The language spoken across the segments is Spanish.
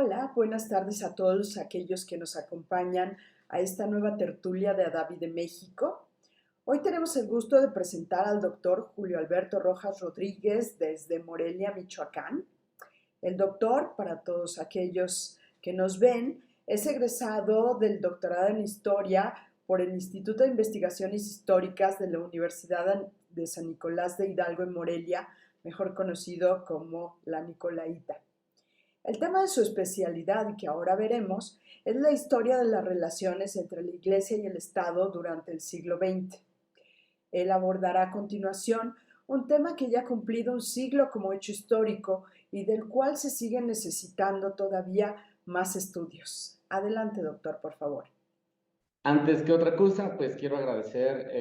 Hola, buenas tardes a todos aquellos que nos acompañan a esta nueva tertulia de Adavi de México. Hoy tenemos el gusto de presentar al doctor Julio Alberto Rojas Rodríguez desde Morelia, Michoacán. El doctor, para todos aquellos que nos ven, es egresado del doctorado en Historia por el Instituto de Investigaciones Históricas de la Universidad de San Nicolás de Hidalgo en Morelia, mejor conocido como la Nicolaita. El tema de su especialidad, que ahora veremos, es la historia de las relaciones entre la Iglesia y el Estado durante el siglo XX. Él abordará a continuación un tema que ya ha cumplido un siglo como hecho histórico y del cual se siguen necesitando todavía más estudios. Adelante, doctor, por favor. Antes que otra cosa, pues quiero agradecer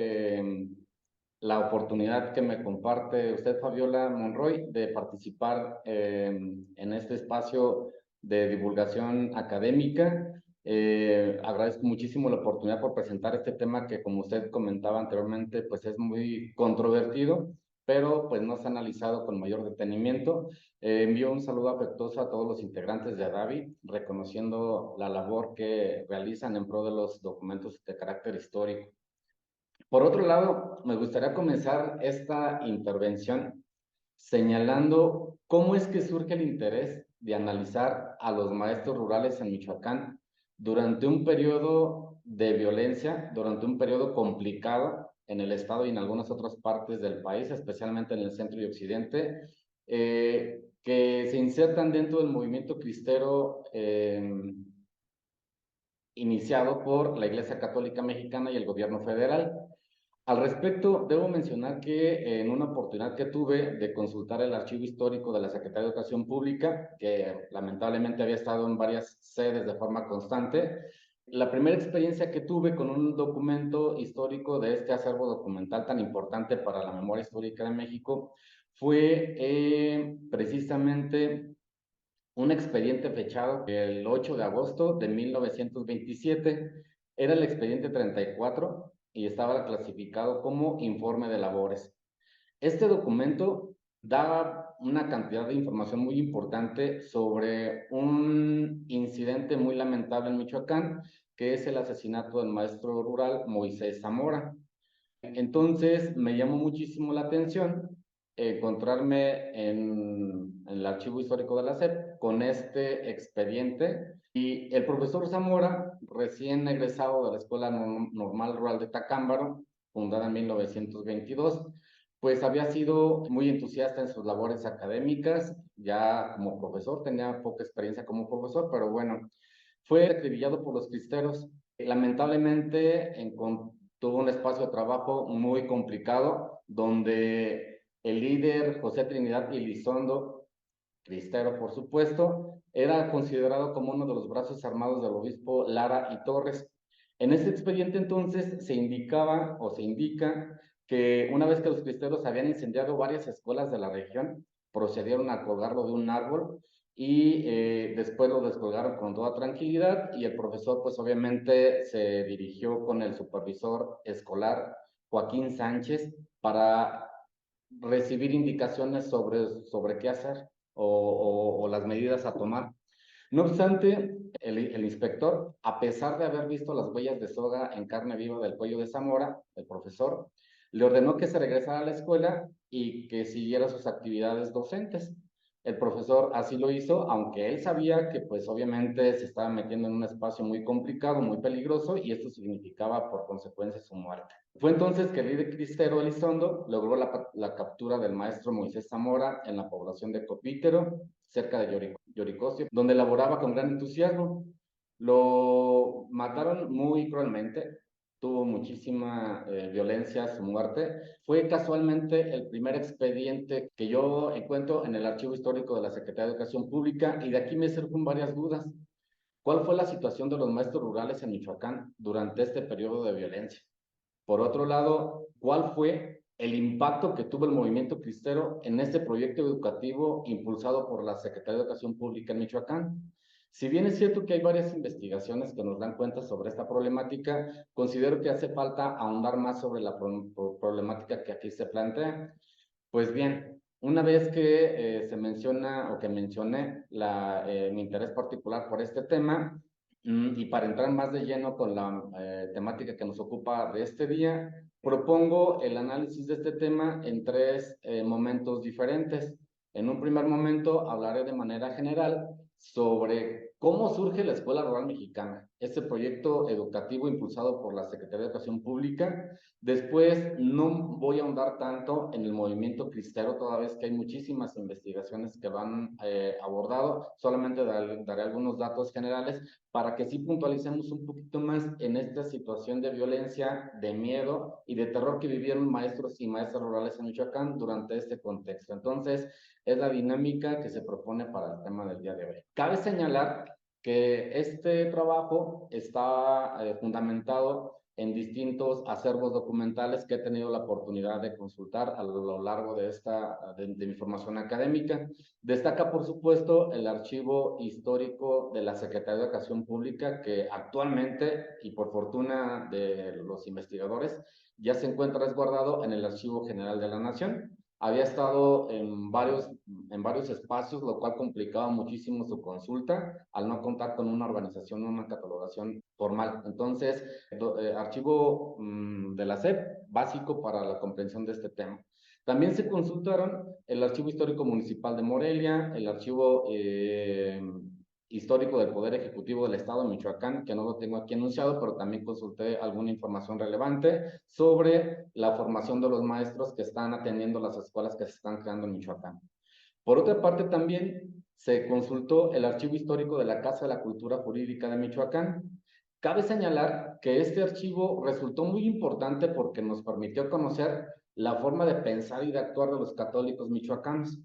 la oportunidad que me comparte usted, Fabiola Monroy, de participar en este espacio de divulgación académica. Agradezco muchísimo la oportunidad por presentar este tema que, como usted comentaba anteriormente, pues es muy controvertido, pero pues no se ha analizado con mayor detenimiento. Envío un saludo afectuoso a todos los integrantes de ADAVI, reconociendo la labor que realizan en pro de los documentos de carácter histórico. Por otro lado, me gustaría comenzar esta intervención señalando cómo es que surge el interés de analizar a los maestros rurales en Michoacán durante un periodo de violencia, durante un periodo complicado en el estado y en algunas otras partes del país, especialmente en el centro y occidente, que se insertan dentro del movimiento cristero iniciado por la Iglesia Católica Mexicana y el gobierno federal. Al respecto, debo mencionar que en una oportunidad que tuve de consultar el archivo histórico de la Secretaría de Educación Pública, que lamentablemente había estado en varias sedes de forma constante, la primera experiencia que tuve con un documento histórico de este acervo documental tan importante para la memoria histórica de México fue precisamente un expediente fechado el 8 de agosto de 1927. Era el expediente 34 y estaba clasificado como informe de labores. Este documento daba una cantidad de información muy importante sobre un incidente muy lamentable en Michoacán, que es el asesinato del maestro rural Moisés Zamora. Entonces me llamó muchísimo la atención encontrarme en el archivo histórico de la SEP con este expediente, y el profesor Zamora, recién egresado de la Escuela Normal Rural de Tacámbaro, fundada en 1922, pues había sido muy entusiasta en sus labores académicas, ya como profesor, tenía poca experiencia como profesor, pero bueno, fue acribillado por los cristeros. Lamentablemente tuvo un espacio de trabajo muy complicado, donde el líder José Trinidad Elizondo, cristero por supuesto, era considerado como uno de los brazos armados del obispo Lara y Torres. En este expediente entonces se indicaba o se indica que una vez que los cristeros habían incendiado varias escuelas de la región, procedieron a colgarlo de un árbol y después lo descolgaron con toda tranquilidad, y el profesor pues obviamente se dirigió con el supervisor escolar Joaquín Sánchez para recibir indicaciones sobre qué hacer o las medidas a tomar. No obstante, el inspector, a pesar de haber visto las huellas de soga en carne viva del cuello de Zamora, el profesor, le ordenó que se regresara a la escuela y que siguiera sus actividades docentes. El profesor así lo hizo, aunque él sabía que pues obviamente se estaba metiendo en un espacio muy complicado, muy peligroso, y esto significaba por consecuencia su muerte. Fue entonces que el líder cristero Elizondo logró la captura del maestro Moisés Zamora en la población de Copítero, cerca de Yoricosio, donde laboraba con gran entusiasmo. Lo mataron muy cruelmente, tuvo muchísima violencia su muerte. Fue casualmente el primer expediente que yo encuentro en el archivo histórico de la Secretaría de Educación Pública, y de aquí me surgen varias dudas. ¿Cuál fue la situación de los maestros rurales en Michoacán durante este periodo de violencia? Por otro lado, ¿cuál fue el impacto que tuvo el movimiento cristero en este proyecto educativo impulsado por la Secretaría de Educación Pública en Michoacán? Si bien es cierto que hay varias investigaciones que nos dan cuenta sobre esta problemática, considero que hace falta ahondar más sobre la problemática que aquí se plantea. Pues bien, Una vez que se menciona o que mencioné mi interés particular por este tema, y para entrar más de lleno con la temática que nos ocupa de este día, propongo el análisis de este tema en tres momentos diferentes. En un primer momento hablaré de manera general sobre cómo surge la Escuela Rural Mexicana, este proyecto educativo impulsado por la Secretaría de Educación Pública. Después, no voy a ahondar tanto en el movimiento cristero, toda vez que hay muchísimas investigaciones que lo han abordado. Solamente daré algunos datos generales para que sí puntualicemos un poquito más en esta situación de violencia, de miedo y de terror que vivieron maestros y maestras rurales en Michoacán durante este contexto. Entonces, es la dinámica que se propone para el tema del día de hoy. Cabe señalar que este trabajo está fundamentado en distintos acervos documentales que he tenido la oportunidad de consultar a lo largo de mi formación académica. Destaca, por supuesto, el archivo histórico de la Secretaría de Educación Pública, que actualmente, y por fortuna de los investigadores, ya se encuentra resguardado en el Archivo General de la Nación. Había estado en varios espacios, lo cual complicaba muchísimo su consulta al no contar con una organización o una catalogación formal. Entonces, archivo de la SEP, básico para la comprensión de este tema. También se consultaron el Archivo Histórico Municipal de Morelia, el Archivo Histórico del Poder Ejecutivo del Estado de Michoacán, que no lo tengo aquí anunciado, pero también consulté alguna información relevante sobre la formación de los maestros que están atendiendo las escuelas que se están creando en Michoacán. Por otra parte, también se consultó el archivo histórico de la Casa de la Cultura Jurídica de Michoacán. Cabe señalar que este archivo resultó muy importante porque nos permitió conocer la forma de pensar y de actuar de los católicos michoacanos.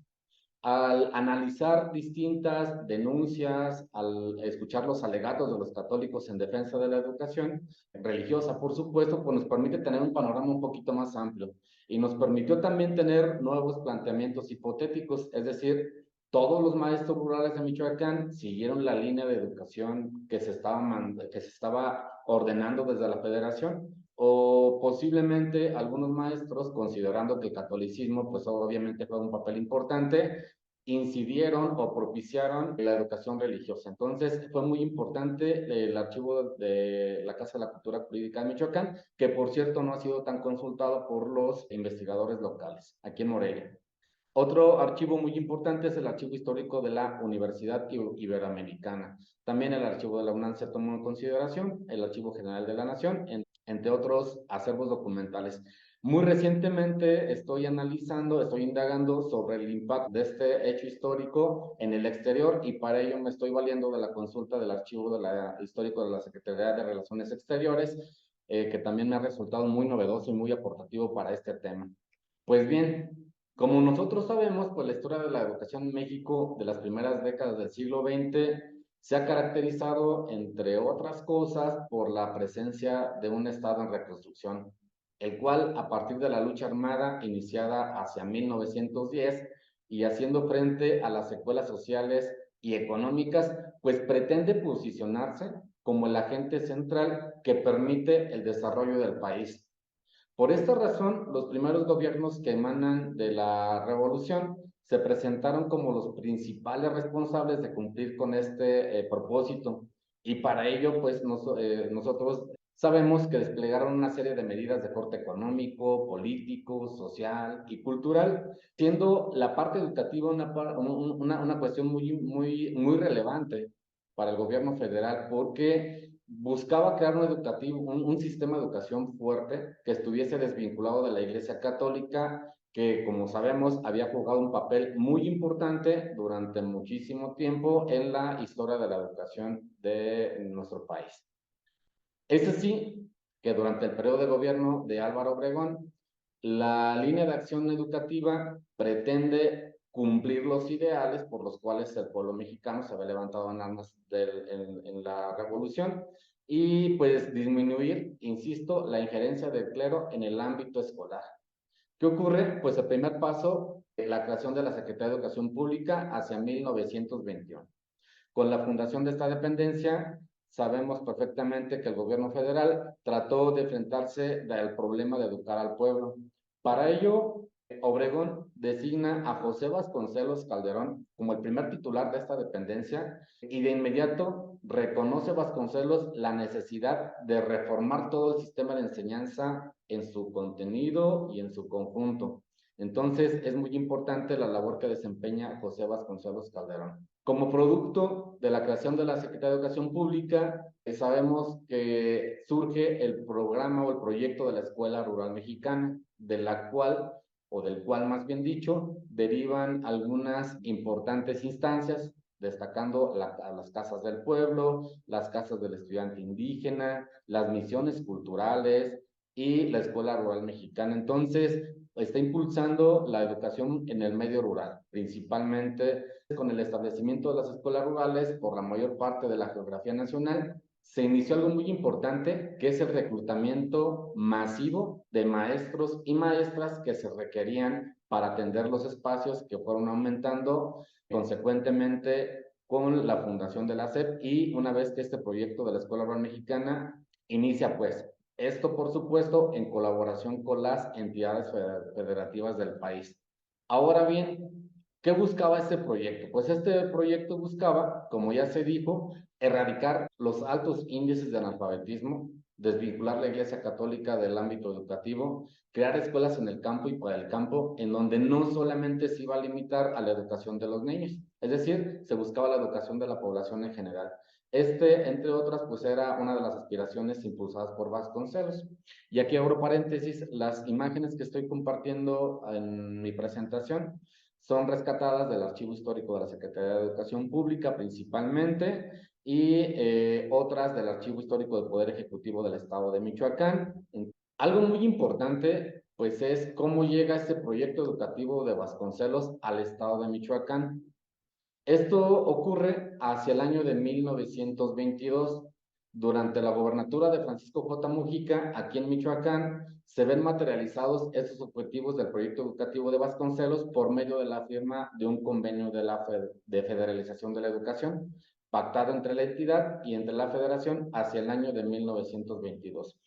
Al analizar distintas denuncias, al escuchar los alegatos de los católicos en defensa de la educación religiosa, por supuesto, pues nos permite tener un panorama un poquito más amplio y nos permitió también tener nuevos planteamientos hipotéticos, es decir, todos los maestros rurales de Michoacán siguieron la línea de educación que se estaba ordenando desde la federación, o posiblemente algunos maestros, considerando que el catolicismo, pues obviamente juega un papel importante, incidieron o propiciaron la educación religiosa. Entonces, fue muy importante el archivo de la Casa de la Cultura Jurídica de Michoacán, que por cierto no ha sido tan consultado por los investigadores locales, aquí en Morelia. Otro archivo muy importante es el archivo histórico de la Universidad Iberoamericana. También el archivo de la UNAM se tomó en consideración, el Archivo General de la Nación, entre otros acervos documentales. Muy recientemente estoy indagando sobre el impacto de este hecho histórico en el exterior, y para ello me estoy valiendo de la consulta del archivo histórico de la Secretaría de Relaciones Exteriores, que también me ha resultado muy novedoso y muy aportativo para este tema. Pues bien, como nosotros sabemos, pues la historia de la educación en México de las primeras décadas del siglo XX se ha caracterizado, entre otras cosas, por la presencia de un Estado en reconstrucción, el cual, a partir de la lucha armada iniciada hacia 1910 y haciendo frente a las secuelas sociales y económicas, pues pretende posicionarse como el agente central que permite el desarrollo del país. Por esta razón, los primeros gobiernos que emanan de la revolución se presentaron como los principales responsables de cumplir con este propósito. Y para ello, pues nosotros sabemos que desplegaron una serie de medidas de corte económico, político, social y cultural, siendo la parte educativa una cuestión muy relevante para el gobierno federal, porque buscaba crear un sistema de educación fuerte que estuviese desvinculado de la Iglesia Católica, que, como sabemos, había jugado un papel muy importante durante muchísimo tiempo en la historia de la educación de nuestro país. Es así que durante el periodo de gobierno de Álvaro Obregón, la línea de acción educativa pretende cumplir los ideales por los cuales el pueblo mexicano se había levantado en armas en la revolución, y pues disminuir, insisto, la injerencia del clero en el ámbito escolar. ¿Qué ocurre? Pues el primer paso, la creación de la Secretaría de Educación Pública hacia 1921. Con la fundación de esta dependencia, sabemos perfectamente que el gobierno federal trató de enfrentarse al problema de educar al pueblo. Para ello, Obregón designa a José Vasconcelos Calderón como el primer titular de esta dependencia y de inmediato reconoce Vasconcelos la necesidad de reformar todo el sistema de enseñanza en su contenido y en su conjunto. Entonces es muy importante la labor que desempeña José Vasconcelos Calderón. Como producto de la creación de la Secretaría de Educación Pública, sabemos que surge el programa o el proyecto de la Escuela Rural Mexicana, de la cual o del cual más bien dicho, derivan algunas importantes instancias, destacando las casas del pueblo, las casas del estudiante indígena, las misiones culturales y la Escuela Rural Mexicana. Entonces, está impulsando la educación en el medio rural, principalmente con el establecimiento de las escuelas rurales por la mayor parte de la geografía nacional. Se inició algo muy importante, que es el reclutamiento masivo de maestros y maestras que se requerían para atender los espacios que fueron aumentando consecuentemente con la fundación de la SEP y una vez que este proyecto de la Escuela Rural Mexicana inicia pues. Esto, por supuesto, en colaboración con las entidades federativas del país. Ahora bien, ¿qué buscaba este proyecto? Pues este proyecto buscaba, como ya se dijo, erradicar los altos índices de analfabetismo, desvincular la Iglesia Católica del ámbito educativo, crear escuelas en el campo y para el campo, en donde no solamente se iba a limitar a la educación de los niños, es decir, se buscaba la educación de la población en general. Entre otras, pues era una de las aspiraciones impulsadas por Vasconcelos. Y aquí abro paréntesis, las imágenes que estoy compartiendo en mi presentación son rescatadas del Archivo Histórico de la Secretaría de Educación Pública principalmente y otras del Archivo Histórico del Poder Ejecutivo del Estado de Michoacán. Algo muy importante, pues, es cómo llega este proyecto educativo de Vasconcelos al Estado de Michoacán. Esto ocurre hacia el año de 1922. Durante la gobernatura de Francisco J. Mujica, aquí en Michoacán, se ven materializados estos objetivos del proyecto educativo de Vasconcelos por medio de la firma de un convenio de federalización de la educación, pactado entre la entidad y entre la federación hacia el año de 1922.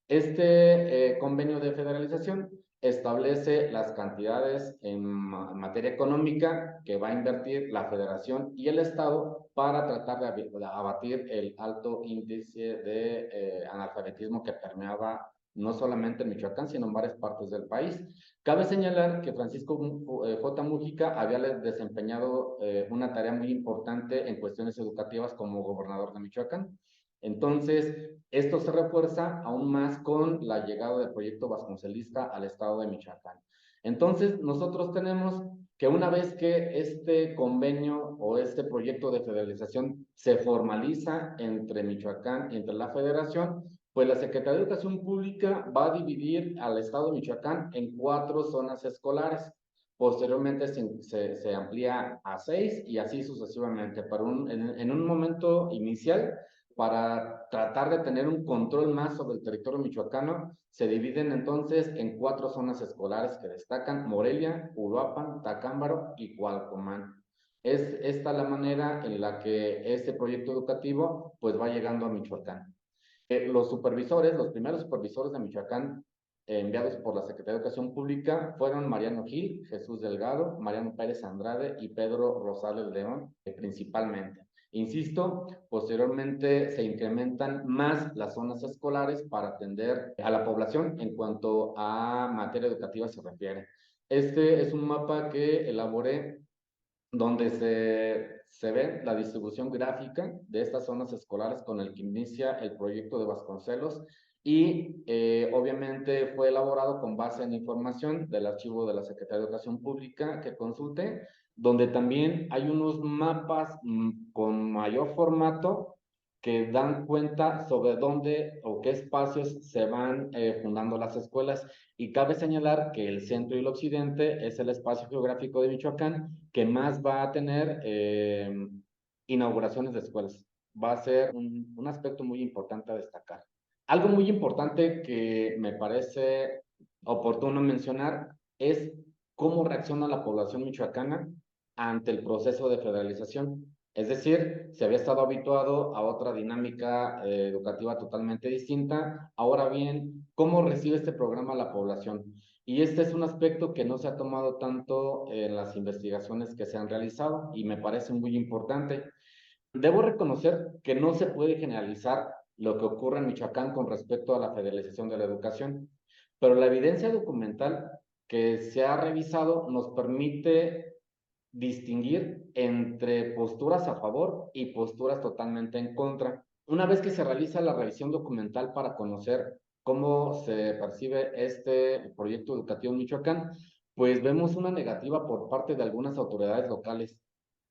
Este convenio de federalización establece las cantidades en materia económica que va a invertir la federación y el estado para tratar de abatir el alto índice de analfabetismo que permeaba no solamente en Michoacán, sino en varias partes del país. Cabe señalar que Francisco J. Mujica había desempeñado una tarea muy importante en cuestiones educativas como gobernador de Michoacán. Entonces, esto se refuerza aún más con la llegada del proyecto vasconcelista al estado de Michoacán. Entonces, nosotros tenemos que una vez que este convenio o este proyecto de federalización se formaliza entre Michoacán y entre la federación, pues la Secretaría de Educación Pública va a dividir al estado de Michoacán en 4 zonas escolares. Posteriormente se amplía a 6 y así sucesivamente. En un momento inicial, para tratar de tener un control más sobre el territorio michoacano, se dividen entonces en 4 zonas escolares que destacan: Morelia, Uruapan, Tacámbaro y Cualcomán. Es esta la manera en la que este proyecto educativo pues va llegando a Michoacán. Los primeros supervisores de Michoacán enviados por la Secretaría de Educación Pública fueron Mariano Gil, Jesús Delgado, Mariano Pérez Andrade y Pedro Rosales León, principalmente. Insisto, posteriormente se incrementan más las zonas escolares para atender a la población en cuanto a materia educativa se refiere. Este es un mapa que elaboré donde se ve la distribución gráfica de estas zonas escolares con el que inicia el proyecto de Vasconcelos y obviamente fue elaborado con base en información del archivo de la Secretaría de Educación Pública que consulté, donde también hay unos mapas con mayor formato que dan cuenta sobre dónde o qué espacios se van fundando las escuelas. Y cabe señalar que el centro y el occidente es el espacio geográfico de Michoacán que más va a tener inauguraciones de escuelas. Va a ser un aspecto muy importante a destacar. Algo muy importante que me parece oportuno mencionar es cómo reacciona la población michoacana ante el proceso de federalización. Es decir, se había estado habituado a otra dinámica educativa totalmente distinta. Ahora bien, ¿cómo recibe este programa la población? Y este es un aspecto que no se ha tomado tanto en las investigaciones que se han realizado y me parece muy importante. Debo reconocer que no se puede generalizar lo que ocurre en Michoacán con respecto a la federalización de la educación, pero la evidencia documental que se ha revisado nos permite distinguir entre posturas a favor y posturas totalmente en contra. Una vez que se realiza la revisión documental para conocer cómo se percibe este proyecto educativo en Michoacán, pues vemos una negativa por parte de algunas autoridades locales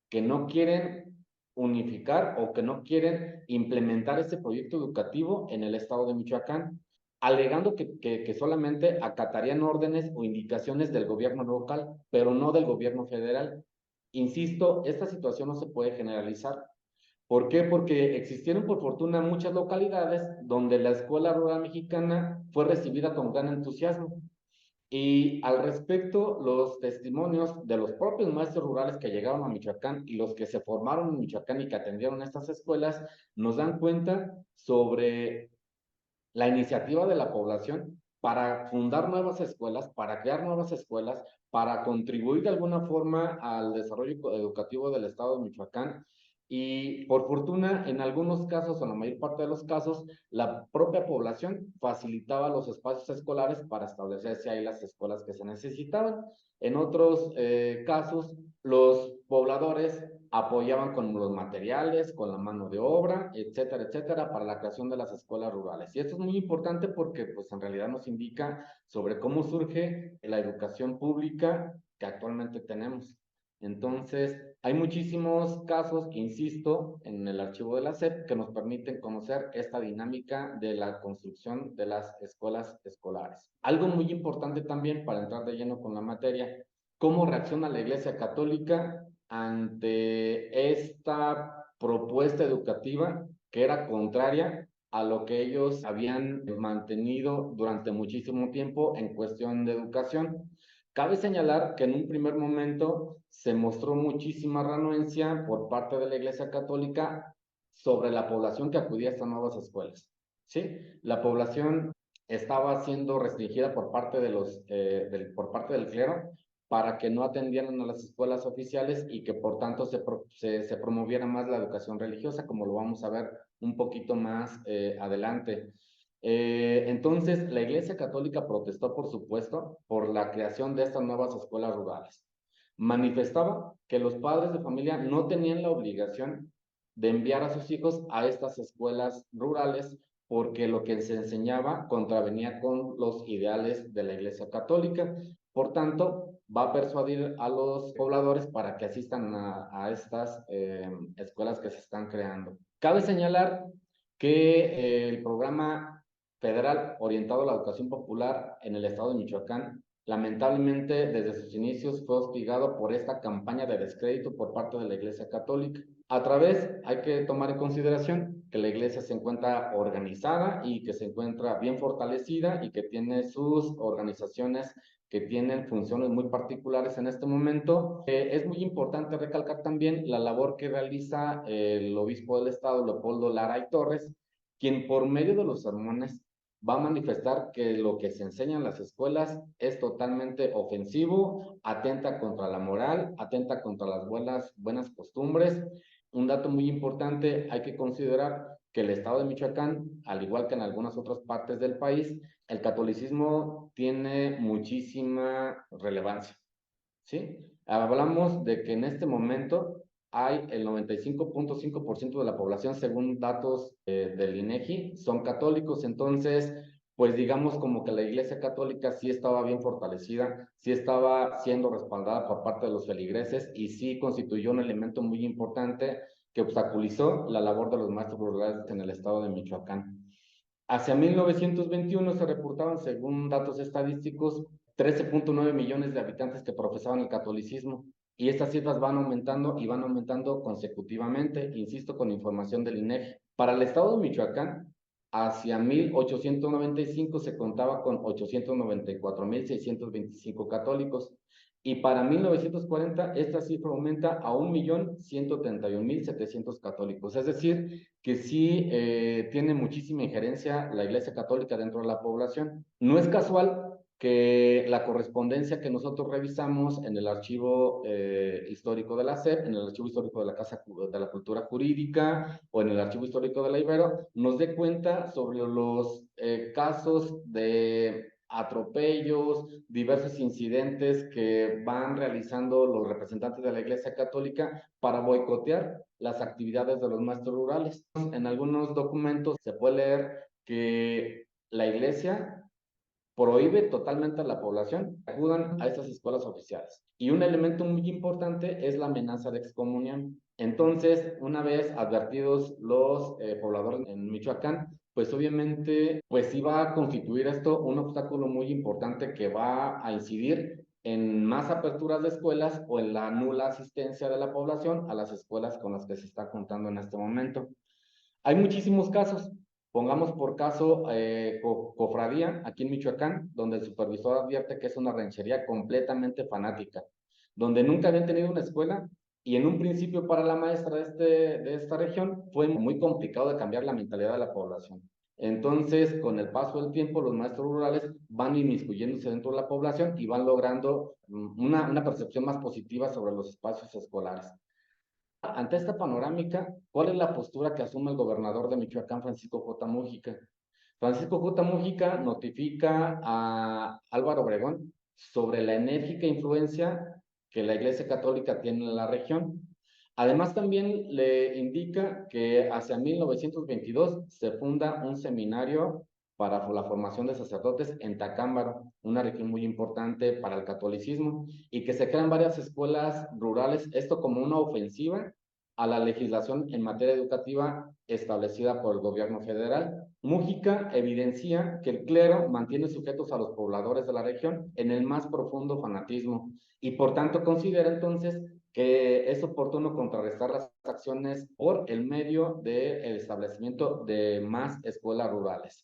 que no quieren unificar o que no quieren implementar este proyecto educativo en el estado de Michoacán, alegando que solamente acatarían órdenes o indicaciones del gobierno local, pero no del gobierno federal. Insisto, esta situación no se puede generalizar. ¿Por qué? Porque existieron por fortuna muchas localidades donde la escuela rural mexicana fue recibida con gran entusiasmo. Y al respecto, los testimonios de los propios maestros rurales que llegaron a Michoacán y los que se formaron en Michoacán y que atendieron estas escuelas, nos dan cuenta sobre la iniciativa de la población para fundar nuevas escuelas, para crear nuevas escuelas, para contribuir de alguna forma al desarrollo educativo del estado de Michoacán. Y por fortuna, en algunos casos, o en la mayor parte de los casos, la propia población facilitaba los espacios escolares para establecerse ahí las escuelas que se necesitaban. En otros casos, los pobladores apoyaban con los materiales, con la mano de obra, etcétera, para la creación de las escuelas rurales. Y esto es muy importante porque pues en realidad nos indica sobre cómo surge la educación pública que actualmente tenemos. Entonces, hay muchísimos casos, insisto, en el archivo de la SEP que nos permiten conocer esta dinámica de la construcción de las escuelas escolares. Algo muy importante también para entrar de lleno con la materia, cómo reacciona la Iglesia Católica ante esta propuesta educativa que era contraria a lo que ellos habían mantenido durante muchísimo tiempo en cuestión de educación. Cabe señalar que en un primer momento se mostró muchísima renuencia por parte de la Iglesia Católica sobre la población que acudía a estas nuevas escuelas. ¿Sí? La población estaba siendo restringida por parte, por parte del clero para que no atendieran a las escuelas oficiales y que por tanto se promoviera más la educación religiosa, como lo vamos a ver un poquito más adelante. Entonces, la Iglesia Católica protestó, por supuesto, por la creación de estas nuevas escuelas rurales. Manifestaba que los padres de familia no tenían la obligación de enviar a sus hijos a estas escuelas rurales porque lo que se enseñaba contravenía con los ideales de la Iglesia Católica. Por tanto, va a persuadir a los pobladores para que asistan a estas escuelas que se están creando. Cabe señalar que el programa federal orientado a la educación popular en el estado de Michoacán, lamentablemente desde sus inicios fue hostigado por esta campaña de descrédito por parte de la Iglesia Católica. A través, hay que tomar en consideración que la Iglesia se encuentra organizada y que se encuentra bien fortalecida y que tiene sus organizaciones que tienen funciones muy particulares en este momento. Es muy importante recalcar también la labor que realiza el obispo del estado, Leopoldo Lara y Torres, quien por medio de los sermones va a manifestar que lo que se enseña en las escuelas es totalmente ofensivo, atenta contra la moral, atenta contra las buenas costumbres. Un dato muy importante, hay que considerar que el estado de Michoacán, al igual que en algunas otras partes del país, el catolicismo tiene muchísima relevancia, ¿sí? Hablamos de que en este momento hay el 95.5% de la población, según datos del INEGI, son católicos. Entonces, pues digamos como que la Iglesia Católica sí estaba bien fortalecida, sí estaba siendo respaldada por parte de los feligreses y sí constituyó un elemento muy importante que obstaculizó la labor de los maestros rurales en el estado de Michoacán. Hacia 1921 se reportaban, según datos estadísticos, 13.9 millones de habitantes que profesaban el catolicismo. Y estas cifras van aumentando y van aumentando consecutivamente, insisto, con información del INEGI. Para el estado de Michoacán, hacia 1895 se contaba con 894.625 católicos. Y para 1940 esta cifra aumenta a 1.131.700 católicos. Es decir, que sí tiene muchísima injerencia la Iglesia Católica dentro de la población. No es casual que la correspondencia que nosotros revisamos en el archivo histórico de la SEP, en el archivo histórico de la Casa de la Cultura Jurídica o en el archivo histórico de la Ibero, nos dé cuenta sobre los casos de atropellos, diversos incidentes que van realizando los representantes de la Iglesia Católica para boicotear las actividades de los maestros rurales. En algunos documentos se puede leer que la Iglesia prohíbe totalmente a la población que acudan a estas escuelas oficiales. Y un elemento muy importante es la amenaza de excomunión. Entonces, una vez advertidos los pobladores en Michoacán, pues obviamente, pues iba a constituir esto un obstáculo muy importante que va a incidir en más aperturas de escuelas o en la nula asistencia de la población a las escuelas con las que se está contando en este momento. Hay muchísimos casos. Pongamos por caso Cofradía, aquí en Michoacán, donde el supervisor advierte que es una ranchería completamente fanática, donde nunca habían tenido una escuela y en un principio para la maestra de esta región fue muy complicado de cambiar la mentalidad de la población. Entonces, con el paso del tiempo, los maestros rurales van inmiscuyéndose dentro de la población y van logrando una percepción más positiva sobre los espacios escolares. Ante esta panorámica, ¿cuál es la postura que asume el gobernador de Michoacán, Francisco J. Mújica? Francisco J. Mújica notifica a Álvaro Obregón sobre la enérgica influencia que la Iglesia Católica tiene en la región. Además, también le indica que hacia 1922 se funda un seminario para la formación de sacerdotes en Tacámbaro, una región muy importante para el catolicismo, y que se crean varias escuelas rurales, esto como una ofensiva a la legislación en materia educativa establecida por el gobierno federal. Mújica evidencia que el clero mantiene sujetos a los pobladores de la región en el más profundo fanatismo y por tanto considera entonces que es oportuno contrarrestar las acciones por el medio del establecimiento de más escuelas rurales.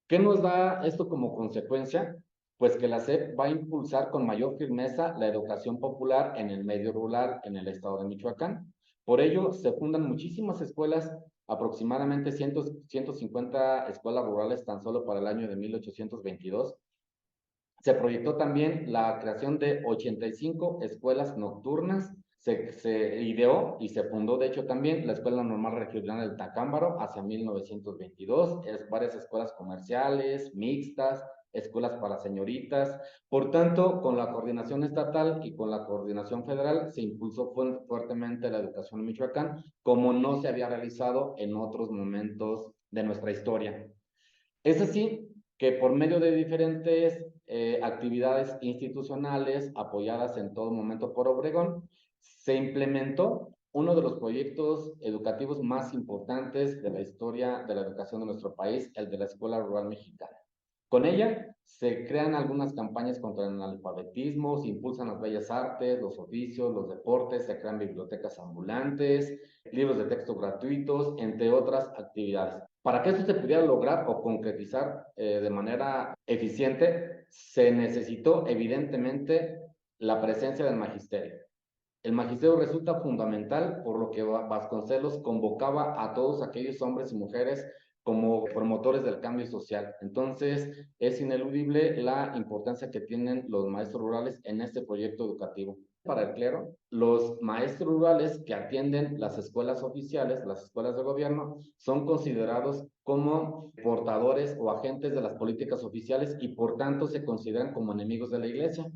¿Qué nos da esto como consecuencia? Pues que la SEP va a impulsar con mayor firmeza la educación popular en el medio rural en el estado de Michoacán. Por ello, se fundan muchísimas escuelas, aproximadamente 150 escuelas rurales tan solo para el año de 1822. Se proyectó también la creación de 85 escuelas nocturnas. Se ideó y se fundó, de hecho, también la Escuela Normal Regional del Tacámbaro hacia 1922. Varias escuelas comerciales, mixtas, escuelas para señoritas. Por tanto, con la coordinación estatal y con la coordinación federal, se impulsó fuertemente la educación en Michoacán, como no se había realizado en otros momentos de nuestra historia. Es así que por medio de diferentes actividades institucionales apoyadas en todo momento por Obregón, se implementó uno de los proyectos educativos más importantes de la historia de la educación de nuestro país, el de la Escuela Rural Mexicana. Con ella se crean algunas campañas contra el analfabetismo, se impulsan las bellas artes, los oficios, los deportes, se crean bibliotecas ambulantes, libros de texto gratuitos, entre otras actividades. Para que esto se pudiera lograr o concretizar de manera eficiente, se necesitó evidentemente la presencia del magisterio. El magisterio resulta fundamental, por lo que Vasconcelos convocaba a todos aquellos hombres y mujeres como promotores del cambio social. Entonces, es ineludible la importancia que tienen los maestros rurales en este proyecto educativo. Para el clero, los maestros rurales que atienden las escuelas oficiales, las escuelas de gobierno, son considerados como portadores o agentes de las políticas oficiales y por tanto se consideran como enemigos de la iglesia.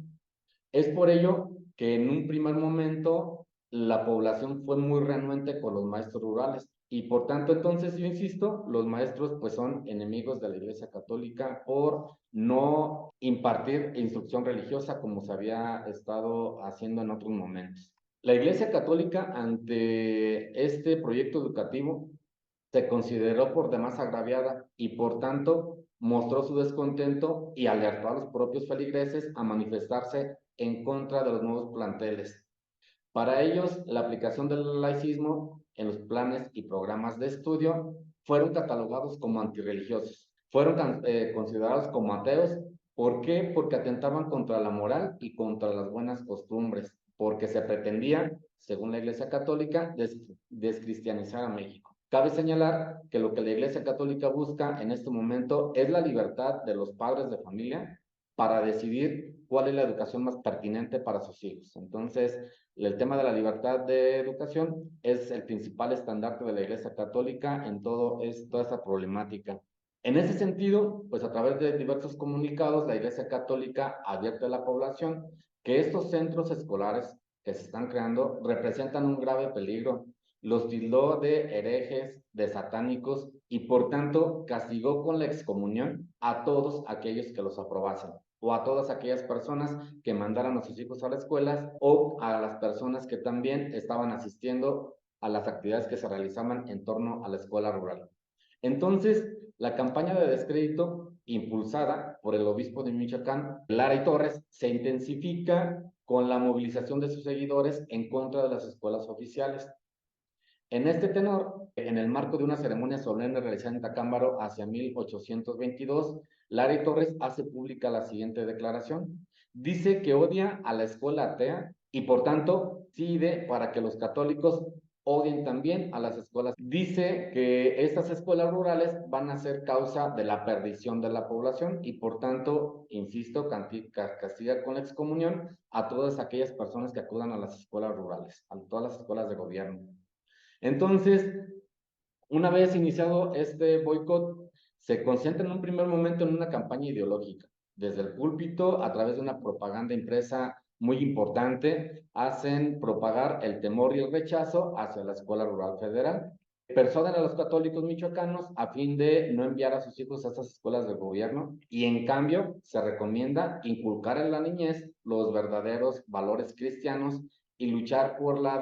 Es por ello que en un primer momento la población fue muy renuente con los maestros rurales y por tanto entonces yo insisto, los maestros pues son enemigos de la Iglesia Católica por no impartir instrucción religiosa como se había estado haciendo en otros momentos. La Iglesia Católica ante este proyecto educativo se consideró por demás agraviada y por tanto mostró su descontento y alertó a los propios feligreses a manifestarse en contra de los nuevos planteles. Para ellos, la aplicación del laicismo en los planes y programas de estudio fueron catalogados como antirreligiosos, fueron considerados como ateos. ¿Por qué? Porque atentaban contra la moral y contra las buenas costumbres, porque se pretendía, según la Iglesia Católica, descristianizar a México. Cabe señalar que lo que la Iglesia Católica busca en este momento es la libertad de los padres de familia para decidir cuál es la educación más pertinente para sus hijos. Entonces, el tema de la libertad de educación es el principal estandarte de la Iglesia Católica en toda esta problemática. En ese sentido, pues a través de diversos comunicados, la Iglesia Católica advierte a la población que estos centros escolares que se están creando representan un grave peligro. Los tildó de herejes, de satánicos y por tanto castigó con la excomunión a todos aquellos que los aprobasen o a todas aquellas personas que mandaran a sus hijos a las escuelas o a las personas que también estaban asistiendo a las actividades que se realizaban en torno a la escuela rural. Entonces, la campaña de descrédito impulsada por el obispo de Michoacán, Lara y Torres, se intensifica con la movilización de sus seguidores en contra de las escuelas oficiales. En este tenor, en el marco de una ceremonia solemne realizada en Tacámbaro hacia 1822, Lara Torres hace pública la siguiente declaración. Dice que odia a la escuela atea y por tanto pide para que los católicos odien también a las escuelas. Dice que estas escuelas rurales van a ser causa de la perdición de la población y por tanto, insisto, castiga con la excomunión a todas aquellas personas que acudan a las escuelas rurales, a todas las escuelas de gobierno. Entonces, una vez iniciado este boicot, se concentra en un primer momento en una campaña ideológica. Desde el púlpito, a través de una propaganda impresa muy importante, hacen propagar el temor y el rechazo hacia la Escuela Rural Federal. Persuaden a los católicos michoacanos a fin de no enviar a sus hijos a estas escuelas del gobierno y en cambio se recomienda inculcar en la niñez los verdaderos valores cristianos y luchar por la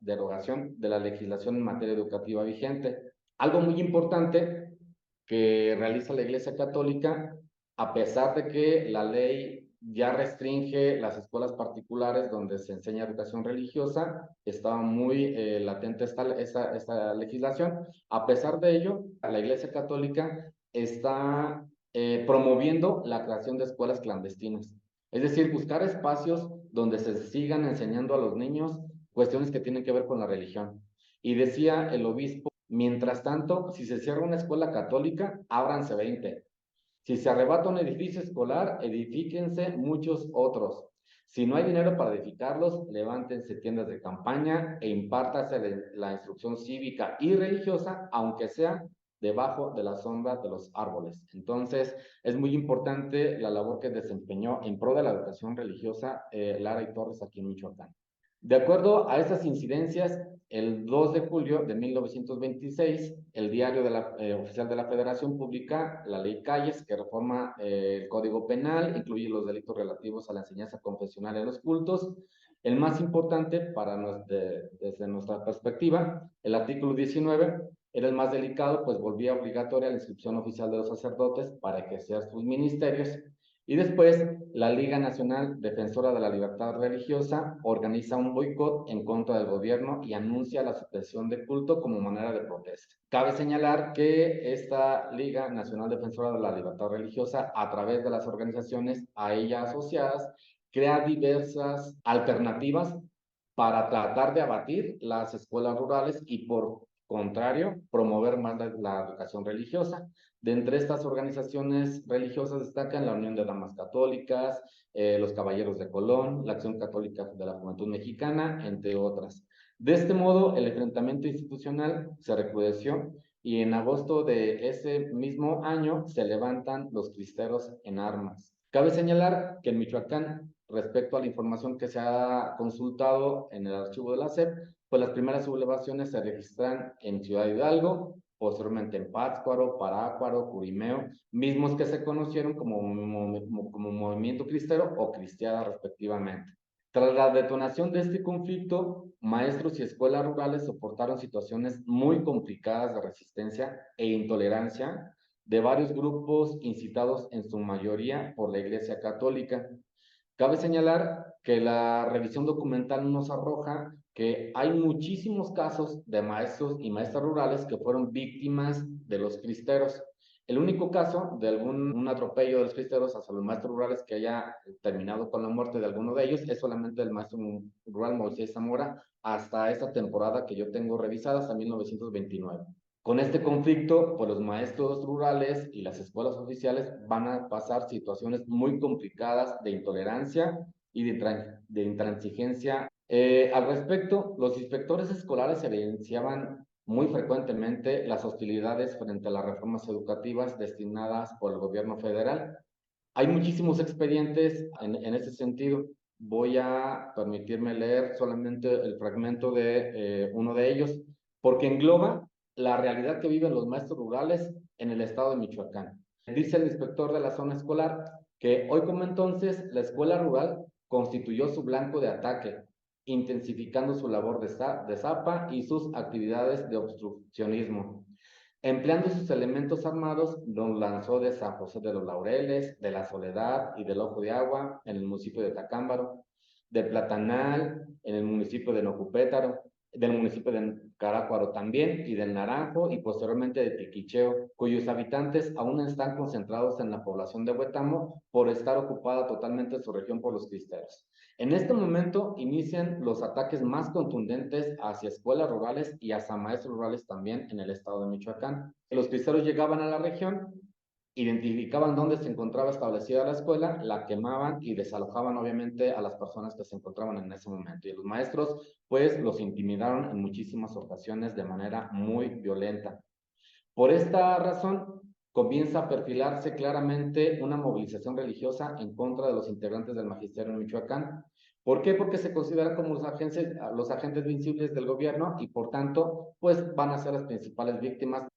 derogación de la legislación en materia educativa vigente. Algo muy importante que realiza la Iglesia Católica, a pesar de que la ley ya restringe las escuelas particulares donde se enseña educación religiosa, estaba muy latente esta legislación. A pesar de ello, la Iglesia Católica está promoviendo la creación de escuelas clandestinas. Es decir, buscar espacios donde se sigan enseñando a los niños cuestiones que tienen que ver con la religión. Y decía el obispo, mientras tanto, si se cierra una escuela católica, ábranse 20. Si se arrebata un edificio escolar, edifíquense muchos otros. Si no hay dinero para edificarlos, levántense tiendas de campaña e impártase la instrucción cívica y religiosa, aunque sea debajo de la sombra de los árboles. Entonces, es muy importante la labor que desempeñó en pro de la educación religiosa Lara y Torres aquí en Michoacán. De acuerdo a estas incidencias, el 2 de julio de 1926, el diario oficial de la Federación publica la ley Calles, que reforma el Código Penal, incluye los delitos relativos a la enseñanza confesional en los cultos. El más importante desde nuestra perspectiva, el artículo 19, era el más delicado, pues volvía obligatoria la inscripción oficial de los sacerdotes para ejercer sus ministerios. Y después, la Liga Nacional Defensora de la Libertad Religiosa organiza un boicot en contra del gobierno y anuncia la supresión de culto como manera de protesta. Cabe señalar que esta Liga Nacional Defensora de la Libertad Religiosa, a través de las organizaciones a ella asociadas, crea diversas alternativas para tratar de abatir las escuelas rurales y por contrario, promover más la educación religiosa. De entre estas organizaciones religiosas destacan la Unión de Damas Católicas, los Caballeros de Colón, la Acción Católica de la Juventud Mexicana, entre otras. De este modo, el enfrentamiento institucional se recrudeció y en agosto de ese mismo año se levantan los cristeros en armas. Cabe señalar que en Michoacán, respecto a la información que se ha consultado en el archivo de la SEP, pues las primeras sublevaciones se registran en Ciudad Hidalgo, posteriormente en Pátzcuaro, Parácuaro, Curimeo, mismos que se conocieron como Movimiento Cristero o Cristiada respectivamente. Tras la detonación de este conflicto, maestros y escuelas rurales soportaron situaciones muy complicadas de resistencia e intolerancia de varios grupos incitados en su mayoría por la Iglesia Católica. Cabe señalar que la revisión documental nos arroja que hay muchísimos casos de maestros y maestras rurales que fueron víctimas de los cristeros. El único caso de un atropello de los cristeros hacia los maestros rurales que haya terminado con la muerte de alguno de ellos es solamente el maestro rural Moisés Zamora hasta esta temporada que yo tengo revisada, hasta 1929. Con este conflicto, pues los maestros rurales y las escuelas oficiales van a pasar situaciones muy complicadas de intolerancia y de intransigencia. Al respecto, los inspectores escolares evidenciaban muy frecuentemente las hostilidades frente a las reformas educativas destinadas por el gobierno federal. Hay muchísimos expedientes en ese sentido. Voy a permitirme leer solamente el fragmento de uno de ellos, porque engloba la realidad que viven los maestros rurales en el estado de Michoacán. Dice el inspector de la zona escolar que hoy como entonces la escuela rural constituyó su blanco de ataque, intensificando su labor de zapa y sus actividades de obstruccionismo. Empleando sus elementos armados, los lanzó de San José de los Laureles, de La Soledad y del Ojo de Agua, en el municipio de Tacámbaro, de Platanal, en el municipio de Nocupétaro, del municipio de Carácuaro también, y del Naranjo, y posteriormente de Tiquicheo, cuyos habitantes aún están concentrados en la población de Huetamo por estar ocupada totalmente su región por los cristeros. En este momento inician los ataques más contundentes hacia escuelas rurales y hacia maestros rurales también en el estado de Michoacán. Los cristeros llegaban a la región, identificaban dónde se encontraba establecida la escuela, la quemaban y desalojaban obviamente a las personas que se encontraban en ese momento. Y los maestros pues los intimidaron en muchísimas ocasiones de manera muy violenta. Por esta razón, comienza a perfilarse claramente una movilización religiosa en contra de los integrantes del magisterio en Michoacán. ¿Por qué? Porque se consideran como los agentes visibles del gobierno y por tanto, pues van a ser las principales víctimas.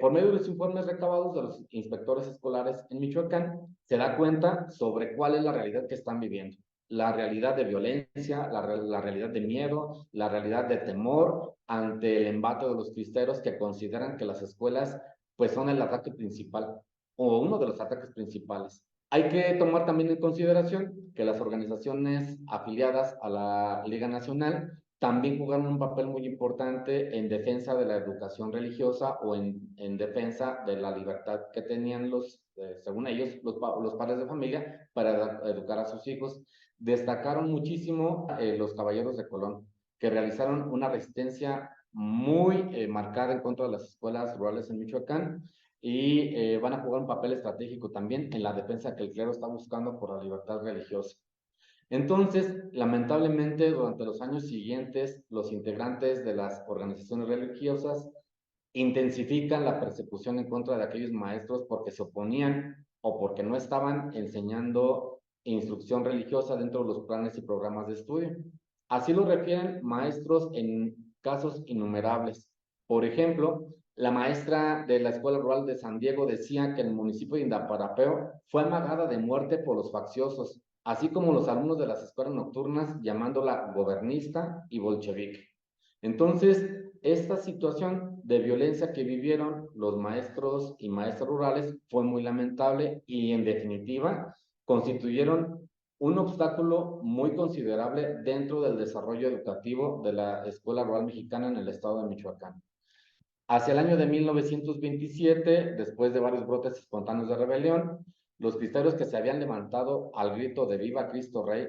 Por medio de los informes recabados de los inspectores escolares en Michoacán, se da cuenta sobre cuál es la realidad que están viviendo. La realidad de violencia, la realidad de miedo, la realidad de temor ante el embate de los cristeros que consideran que las escuelas pues son el ataque principal o uno de los ataques principales. Hay que tomar también en consideración que las organizaciones afiliadas a la Liga Nacional también jugaron un papel muy importante en defensa de la educación religiosa o en defensa de la libertad que tenían según ellos, los padres de familia para educar a sus hijos. Destacaron muchísimo los caballeros de Colón, que realizaron una resistencia muy marcada en contra de las escuelas rurales en Michoacán y van a jugar un papel estratégico también en la defensa que el clero está buscando por la libertad religiosa. Entonces, lamentablemente, durante los años siguientes, los integrantes de las organizaciones religiosas intensifican la persecución en contra de aquellos maestros porque se oponían o porque no estaban enseñando instrucción religiosa dentro de los planes y programas de estudio. Así lo refieren maestros en casos innumerables. Por ejemplo, la maestra de la Escuela Rural de San Diego decía que el municipio de Indaparapeo fue amagada de muerte por los facciosos, así como los alumnos de las escuelas nocturnas llamándola gobernista y bolchevique. Entonces, esta situación de violencia que vivieron los maestros y maestras rurales fue muy lamentable y en definitiva constituyeron un obstáculo muy considerable dentro del desarrollo educativo de la Escuela Rural Mexicana en el estado de Michoacán. Hacia el año de 1927, después de varios brotes espontáneos de rebelión, los cristeros que se habían levantado al grito de Viva Cristo Rey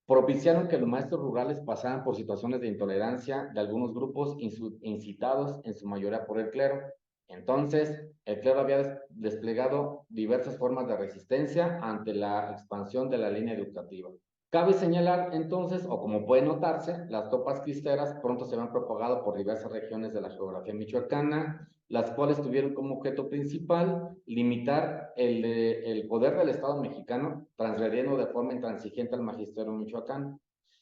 propiciaron que los maestros rurales pasaran por situaciones de intolerancia de algunos grupos incitados en su mayoría por el clero. Entonces, el clero había desplegado diversas formas de resistencia ante la expansión de la línea educativa. Cabe señalar entonces, o como puede notarse, las tropas cristeras pronto se van propagado por diversas regiones de la geografía michoacana, las cuales tuvieron como objeto principal limitar el poder del Estado mexicano, transgrediendo de forma intransigente al magisterio michoacano.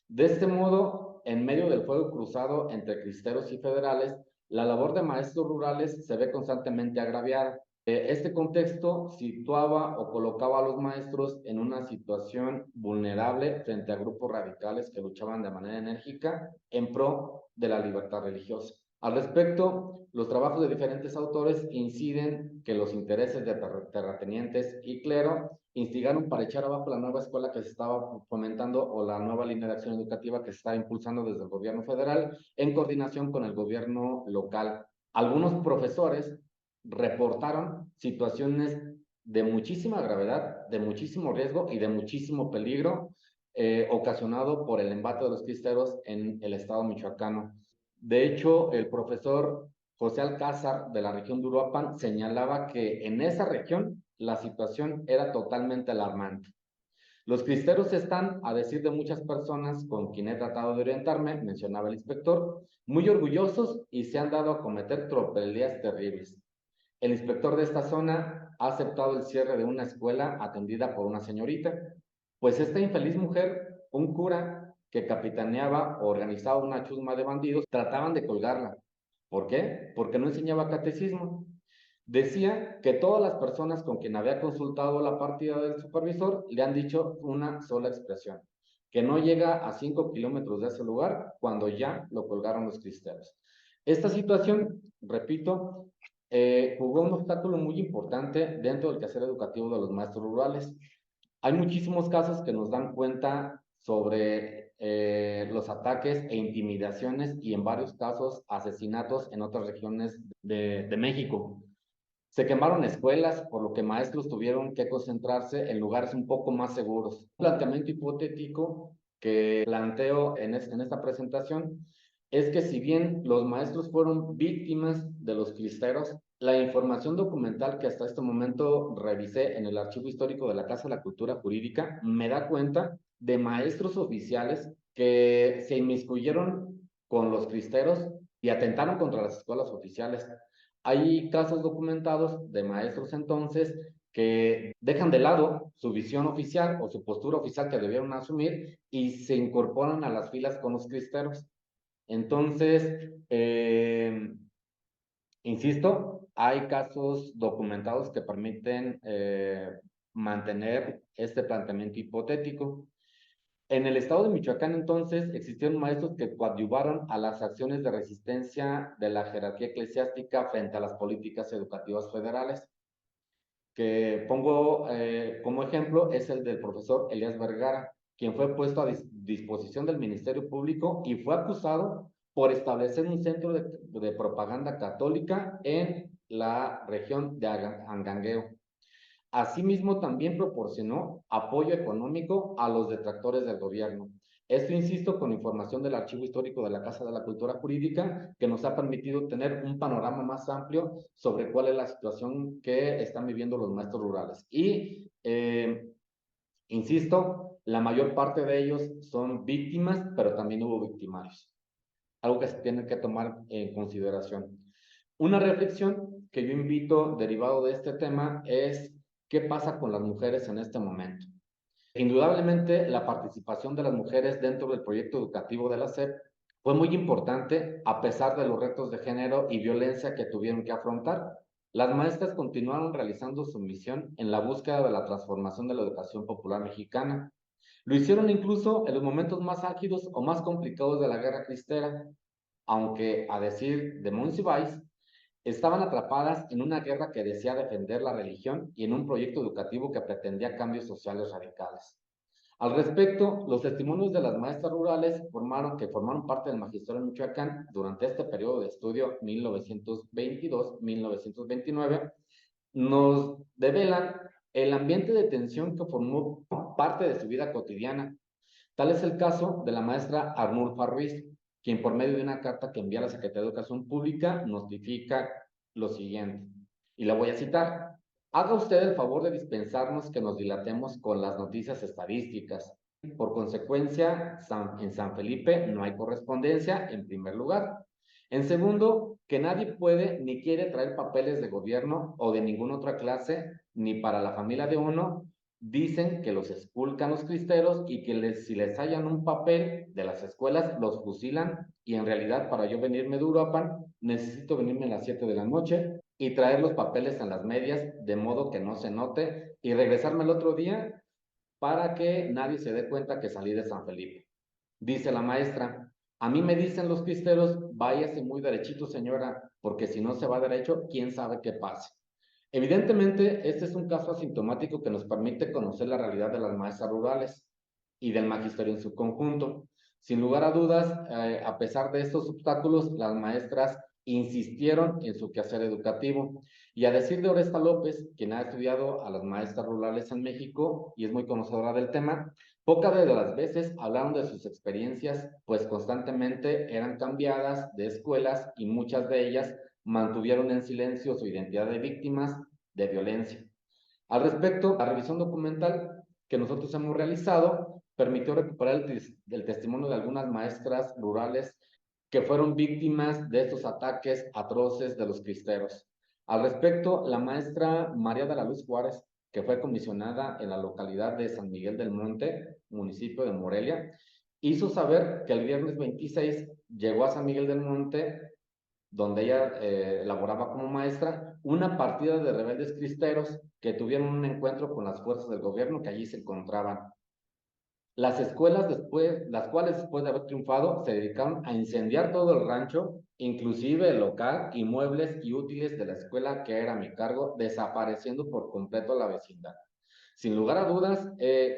De este modo, en medio del fuego cruzado entre cristeros y federales, la labor de maestros rurales se ve constantemente agraviada. Este contexto situaba o colocaba a los maestros en una situación vulnerable frente a grupos radicales que luchaban de manera enérgica en pro de la libertad religiosa. Al respecto, los trabajos de diferentes autores inciden que los intereses de terratenientes y clero instigaron para echar abajo la nueva escuela que se estaba fomentando o la nueva línea de acción educativa que se estaba impulsando desde el gobierno federal en coordinación con el gobierno local. Algunos profesores reportaron situaciones de muchísima gravedad, de muchísimo riesgo y de muchísimo peligro ocasionado por el embate de los cristeros en el estado michoacano. De hecho, el profesor José Alcázar, de la región de Uruapan, señalaba que en esa región la situación era totalmente alarmante. Los cristeros están, a decir de muchas personas con quien he tratado de orientarme, mencionaba el inspector, muy orgullosos y se han dado a cometer tropelías terribles. El inspector de esta zona ha aceptado el cierre de una escuela atendida por una señorita, pues esta infeliz mujer, un cura que capitaneaba o organizaba una chusma de bandidos, trataban de colgarla. ¿Por qué? Porque no enseñaba catecismo. Decía que todas las personas con quien había consultado la partida del supervisor le han dicho una sola expresión, que no llega a 5 kilómetros de ese lugar cuando ya lo colgaron los cristeros. Esta situación, repito, jugó un obstáculo muy importante dentro del quehacer educativo de los maestros rurales. Hay muchísimos casos que nos dan cuenta sobre los ataques e intimidaciones y en varios casos asesinatos en otras regiones de México. Se quemaron escuelas, por lo que maestros tuvieron que concentrarse en lugares un poco más seguros. Un planteamiento hipotético que planteo en esta presentación es que si bien los maestros fueron víctimas de los cristeros, la información documental que hasta este momento revisé en el Archivo Histórico de la Casa de la Cultura Jurídica me da cuenta de maestros oficiales que se inmiscuyeron con los cristeros y atentaron contra las escuelas oficiales. Hay casos documentados de maestros entonces que dejan de lado su visión oficial o su postura oficial que debieron asumir y se incorporan a las filas con los cristeros. Entonces, insisto, hay casos documentados que permiten mantener este planteamiento hipotético. En el estado de Michoacán, entonces, existieron maestros que coadyuvaron a las acciones de resistencia de la jerarquía eclesiástica frente a las políticas educativas federales. Que pongo como ejemplo es el del profesor Elías Vergara, quien fue puesto a disposición del Ministerio Público y fue acusado por establecer un centro de propaganda católica en la región de Angangueo. Asimismo, también proporcionó apoyo económico a los detractores del gobierno. Esto, insisto, con información del Archivo Histórico de la Casa de la Cultura Jurídica, que nos ha permitido tener un panorama más amplio sobre cuál es la situación que están viviendo los maestros rurales. Y, insisto, la mayor parte de ellos son víctimas, pero también hubo victimarios. Algo que se tiene que tomar en consideración. Una reflexión que yo invito derivado de este tema es qué pasa con las mujeres en este momento. Indudablemente, la participación de las mujeres dentro del proyecto educativo de la SEP fue muy importante a pesar de los retos de género y violencia que tuvieron que afrontar. Las maestras continuaron realizando su misión en la búsqueda de la transformación de la educación popular mexicana. Lo hicieron incluso en los momentos más álgidos o más complicados de la guerra cristera, aunque a decir de Monsiváis, estaban atrapadas en una guerra que decía defender la religión y en un proyecto educativo que pretendía cambios sociales radicales. Al respecto, los testimonios de las maestras rurales que formaron parte del magisterio en Michoacán durante este periodo de estudio 1922-1929 nos develan el ambiente de tensión que formó parte de su vida cotidiana. Tal es el caso de la maestra Arnulfa Ruiz, quien por medio de una carta que envía a la Secretaría de Educación Pública notifica lo siguiente, y la voy a citar. Haga usted el favor de dispensarnos que nos dilatemos con las noticias estadísticas. Por consecuencia, en San Felipe no hay correspondencia, en primer lugar. En segundo, que nadie puede ni quiere traer papeles de gobierno o de ninguna otra clase, ni para la familia de uno. Dicen que los esculcan los cristeros y que si les hallan un papel de las escuelas, los fusilan. Y en realidad, para yo venirme de Uruapan, necesito venirme a las 7 de la noche y traer los papeles en las medias, de modo que no se note, y regresarme el otro día para que nadie se dé cuenta que salí de San Felipe. Dice la maestra, a mí me dicen los cristeros, váyase muy derechito, señora, porque si no se va derecho, quién sabe qué pase. Evidentemente, este es un caso asintomático que nos permite conocer la realidad de las maestras rurales y del magisterio en su conjunto. Sin lugar a dudas, a pesar de estos obstáculos, las maestras insistieron en su quehacer educativo. Y a decir de Oresta López, quien ha estudiado a las maestras rurales en México y es muy conocedora del tema, pocas de las veces hablaron de sus experiencias, pues constantemente eran cambiadas de escuelas y muchas de ellas mantuvieron en silencio su identidad de víctimas de violencia. Al respecto, la revisión documental que nosotros hemos realizado permitió recuperar el testimonio de algunas maestras rurales que fueron víctimas de estos ataques atroces de los cristeros. Al respecto, la maestra María de la Luz Juárez, que fue comisionada en la localidad de San Miguel del Monte, municipio de Morelia, hizo saber que el viernes 26 llegó a San Miguel del Monte, donde ella laboraba como maestra, una partida de rebeldes cristeros que tuvieron un encuentro con las fuerzas del gobierno que allí se encontraban. Las escuelas las cuales después de haber triunfado, se dedicaron a incendiar todo el rancho, inclusive el local y muebles y útiles de la escuela que era a mi cargo, desapareciendo por completo la vecindad. Sin lugar a dudas,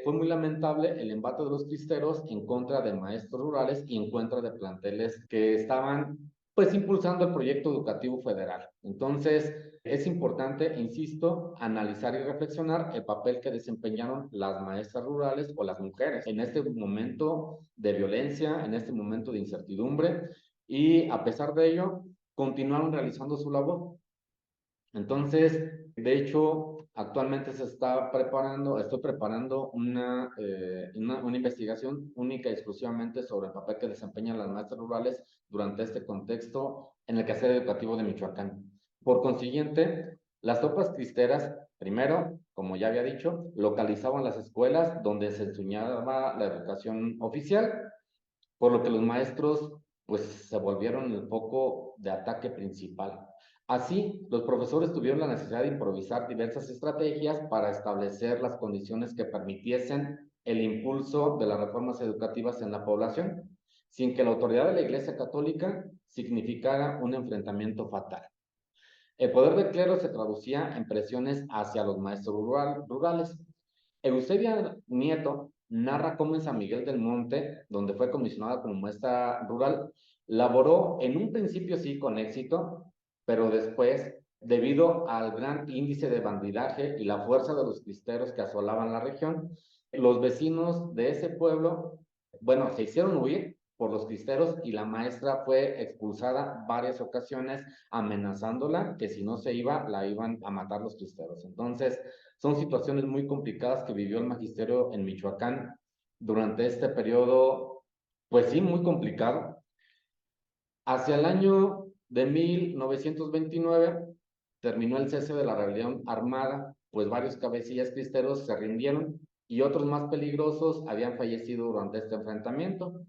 fue muy lamentable el embate de los cristeros en contra de maestros rurales y en contra de planteles que estaban, pues, impulsando el proyecto educativo federal. Entonces, es importante, insisto, analizar y reflexionar el papel que desempeñaron las maestras rurales o las mujeres en este momento de violencia, en este momento de incertidumbre, y a pesar de ello, continuaron realizando su labor. Entonces, de hecho, actualmente estoy preparando una investigación única y exclusivamente sobre el papel que desempeñan las maestras rurales durante este contexto en el quehacer educativo de Michoacán. Por consiguiente, las tropas cristeras, primero, como ya había dicho, localizaban las escuelas donde se enseñaba la educación oficial, por lo que los maestros pues se volvieron el foco de ataque principal. Así, los profesores tuvieron la necesidad de improvisar diversas estrategias para establecer las condiciones que permitiesen el impulso de las reformas educativas en la población, sin que la autoridad de la Iglesia Católica significara un enfrentamiento fatal. El poder del clero se traducía en presiones hacia los maestros rurales. Eusebia Nieto narra cómo en San Miguel del Monte, donde fue comisionada como maestra rural, laboró en un principio sí con éxito, pero después, debido al gran índice de bandidaje y la fuerza de los cristeros que asolaban la región, los vecinos de ese pueblo, bueno, se hicieron huir por los cristeros y la maestra fue expulsada varias ocasiones, amenazándola que si no se iba, la iban a matar los cristeros. Entonces, son situaciones muy complicadas que vivió el magisterio en Michoacán durante este periodo, pues sí, muy complicado. Hacia el año de 1929 terminó el cese de la rebelión armada, pues varios cabecillas cristeros se rindieron y otros más peligrosos habían fallecido durante este enfrentamiento.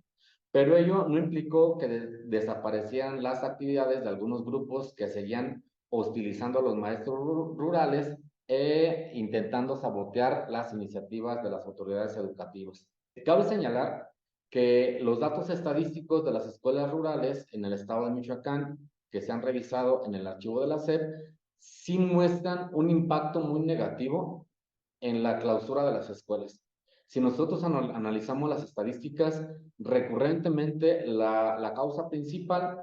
Pero ello no implicó que desaparecieran las actividades de algunos grupos que seguían hostilizando a los maestros rurales e intentando sabotear las iniciativas de las autoridades educativas. Cabe señalar que los datos estadísticos de las escuelas rurales en el estado de Michoacán, que se han revisado en el archivo de la SEP, sí muestran un impacto muy negativo en la clausura de las escuelas. Si nosotros analizamos las estadísticas, recurrentemente la causa principal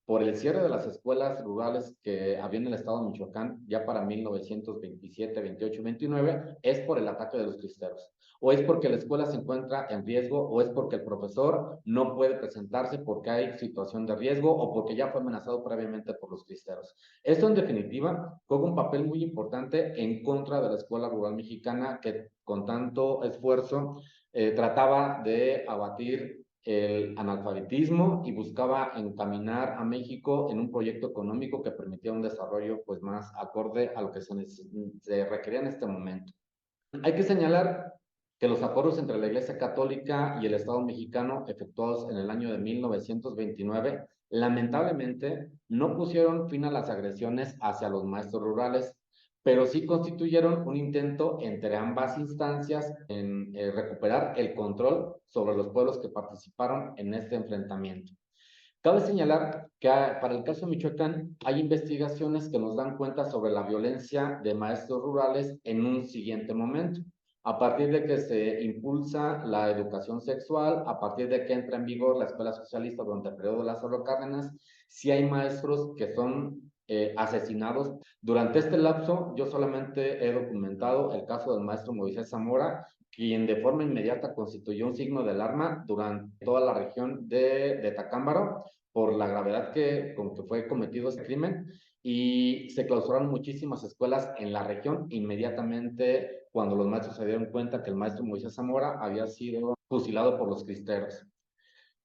por el cierre de las escuelas rurales que había en el estado de Michoacán ya para 1927, 28, 29, es por el ataque de los cristeros. O es porque la escuela se encuentra en riesgo, o es porque el profesor no puede presentarse porque hay situación de riesgo, o porque ya fue amenazado previamente por los cristeros. Esto, en definitiva, juega un papel muy importante en contra de la escuela rural mexicana que con tanto esfuerzo trataba de abatir el analfabetismo y buscaba encaminar a México en un proyecto económico que permitía un desarrollo pues más acorde a lo que se requería en este momento. Hay que señalar que los acuerdos entre la Iglesia Católica y el Estado mexicano efectuados en el año de 1929 lamentablemente no pusieron fin a las agresiones hacia los maestros rurales, pero sí constituyeron un intento entre ambas instancias en recuperar el control sobre los pueblos que participaron en este enfrentamiento. Cabe señalar que para el caso de Michoacán hay investigaciones que nos dan cuenta sobre la violencia de maestros rurales en un siguiente momento. A partir de que se impulsa la educación sexual, a partir de que entra en vigor la escuela socialista durante el periodo de Lázaro Cárdenas, sí hay maestros que son asesinados. Durante este lapso, yo solamente he documentado el caso del maestro Moisés Zamora, quien de forma inmediata constituyó un signo de alarma durante toda la región de Tacámbaro por la gravedad con que fue cometido este crimen. y se clausuraron muchísimas escuelas en la región inmediatamente cuando los maestros se dieron cuenta que el maestro Moisés Zamora había sido fusilado por los cristeros.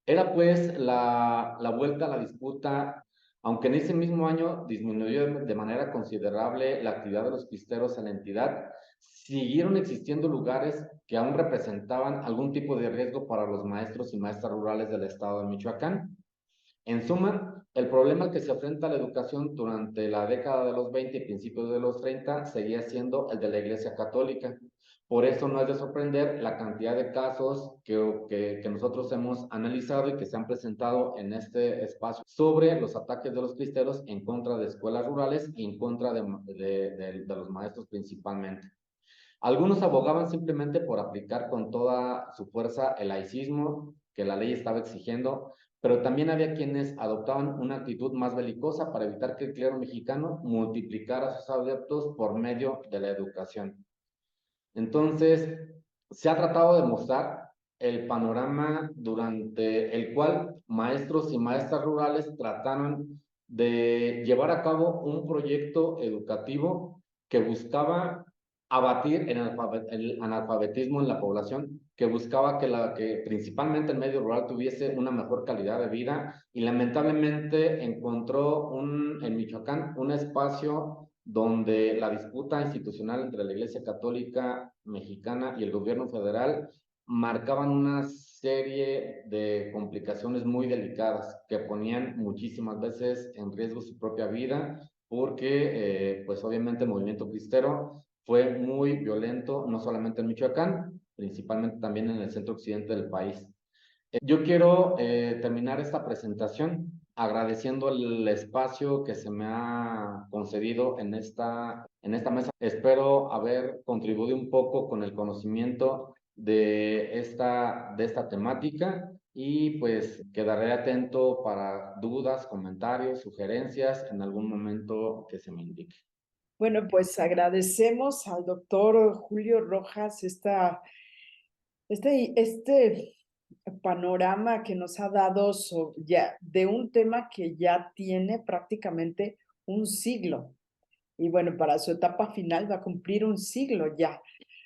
Era pues la vuelta a la disputa, aunque en ese mismo año disminuyó de manera considerable la actividad de los cristeros en la entidad, siguieron existiendo lugares que aún representaban algún tipo de riesgo para los maestros y maestras rurales del estado de Michoacán. En suma, el problema al que se enfrenta la educación durante la década de los 20 y principios de los 30 seguía siendo el de la Iglesia Católica. Por eso no es de sorprender la cantidad de casos que nosotros hemos analizado y que se han presentado en este espacio sobre los ataques de los cristeros en contra de escuelas rurales y en contra de los maestros principalmente. Algunos abogaban simplemente por aplicar con toda su fuerza el laicismo que la ley estaba exigiendo, pero también había quienes adoptaban una actitud más belicosa para evitar que el clero mexicano multiplicara a sus adeptos por medio de la educación. Entonces, se ha tratado de mostrar el panorama durante el cual maestros y maestras rurales trataron de llevar a cabo un proyecto educativo que buscaba abatir el analfabetismo en la población, que buscaba que principalmente el medio rural tuviese una mejor calidad de vida y lamentablemente encontró en Michoacán un espacio donde la disputa institucional entre la Iglesia Católica Mexicana y el gobierno federal marcaban una serie de complicaciones muy delicadas que ponían muchísimas veces en riesgo su propia vida, porque pues obviamente el movimiento cristero fue muy violento, no solamente en Michoacán, principalmente también en el centro occidente del país. Yo quiero terminar esta presentación agradeciendo el espacio que se me ha concedido en esta mesa. Espero haber contribuido un poco con el conocimiento de esta temática y pues quedaré atento para dudas, comentarios, sugerencias en algún momento que se me indique. Bueno, pues agradecemos al doctor Julio Rojas este panorama que nos ha dado ya, de un tema que ya tiene prácticamente un siglo. Y bueno, para su etapa final va a cumplir un siglo ya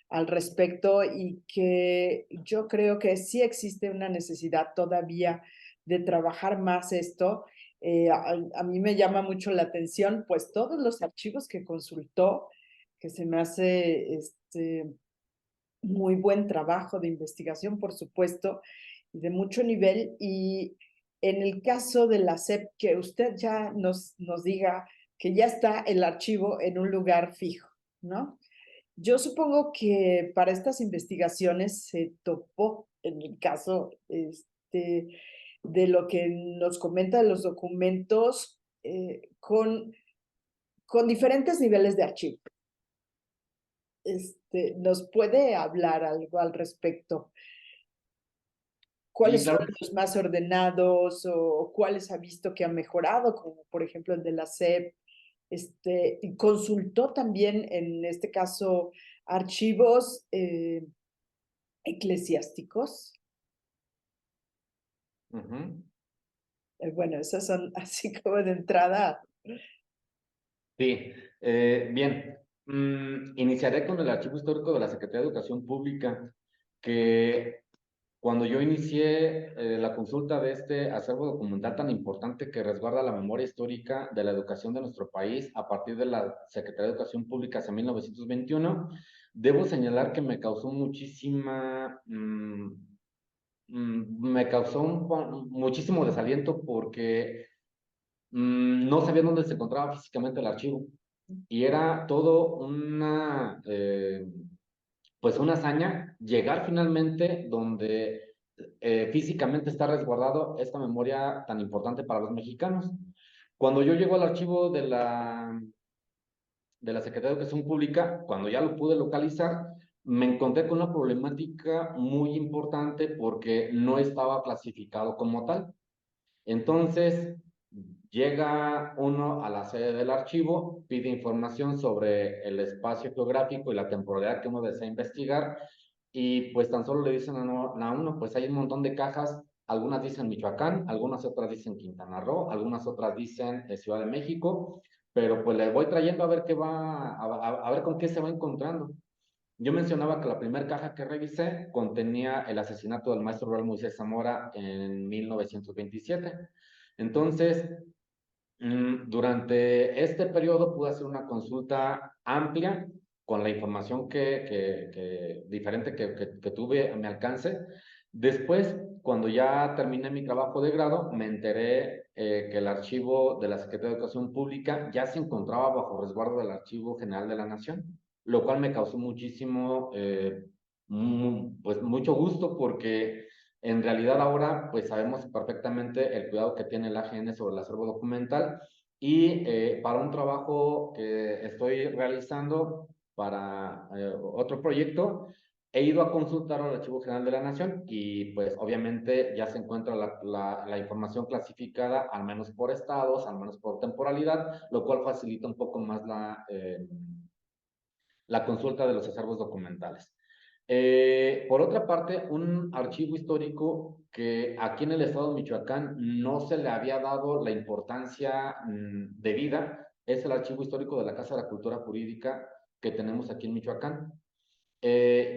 al respecto y que yo creo que sí existe una necesidad todavía de trabajar más esto. A mí me llama mucho la atención, pues todos los archivos que consultó, que se me hace muy buen trabajo de investigación, por supuesto, de mucho nivel. Y en el caso de la SEP, que usted ya nos diga que ya está el archivo en un lugar fijo, ¿no? Yo supongo que para estas investigaciones se topó, en el caso de lo que nos comenta de los documentos, con diferentes niveles de archivo. ¿Nos puede hablar algo al respecto? Sí, ¿Cuáles son claro. los más ordenados o cuáles ha visto que han mejorado, como por ejemplo el de la SEP? Y consultó también, en este caso, archivos eclesiásticos. Ujú. Bueno, esas son así como de entrada. Sí, bien. Iniciaré con el archivo histórico de la Secretaría de Educación Pública, que cuando yo inicié la consulta de este acervo documental tan importante que resguarda la memoria histórica de la educación de nuestro país a partir de la Secretaría de Educación Pública hacia 1921, debo señalar que me causó muchísimo desaliento porque no sabía dónde se encontraba físicamente el archivo y era todo pues una hazaña llegar finalmente donde físicamente está resguardado esta memoria tan importante para los mexicanos. Cuando yo llego al archivo de la Secretaría de Educación Pública, cuando ya lo pude localizar, me encontré con una problemática muy importante porque no estaba clasificado como tal. Entonces, llega uno a la sede del archivo, pide información sobre el espacio geográfico y la temporalidad que uno desea investigar, y pues tan solo le dicen a uno, pues hay un montón de cajas, algunas dicen Michoacán, algunas otras dicen Quintana Roo, algunas otras dicen Ciudad de México, pero pues le voy trayendo a ver qué va, a ver con qué se va encontrando. Yo mencionaba que la primera caja que revisé contenía el asesinato del maestro rural Moisés Zamora en 1927. Entonces, durante este periodo pude hacer una consulta amplia con la información diferente que tuve a mi alcance. Después, cuando ya terminé mi trabajo de grado, me enteré que el archivo de la Secretaría de Educación Pública ya se encontraba bajo resguardo del Archivo General de la Nación, lo cual me causó muchísimo, pues mucho gusto porque en realidad ahora pues sabemos perfectamente el cuidado que tiene el AGN sobre el acervo documental y para un trabajo que estoy realizando para otro proyecto, he ido a consultar al Archivo General de la Nación y pues obviamente ya se encuentra la información clasificada al menos por estados, al menos por temporalidad, lo cual facilita un poco más la consulta de los acervos documentales. Por otra parte, un archivo histórico que aquí en el estado de Michoacán no se le había dado la importancia debida es el archivo histórico de la Casa de la Cultura Jurídica que tenemos aquí en Michoacán.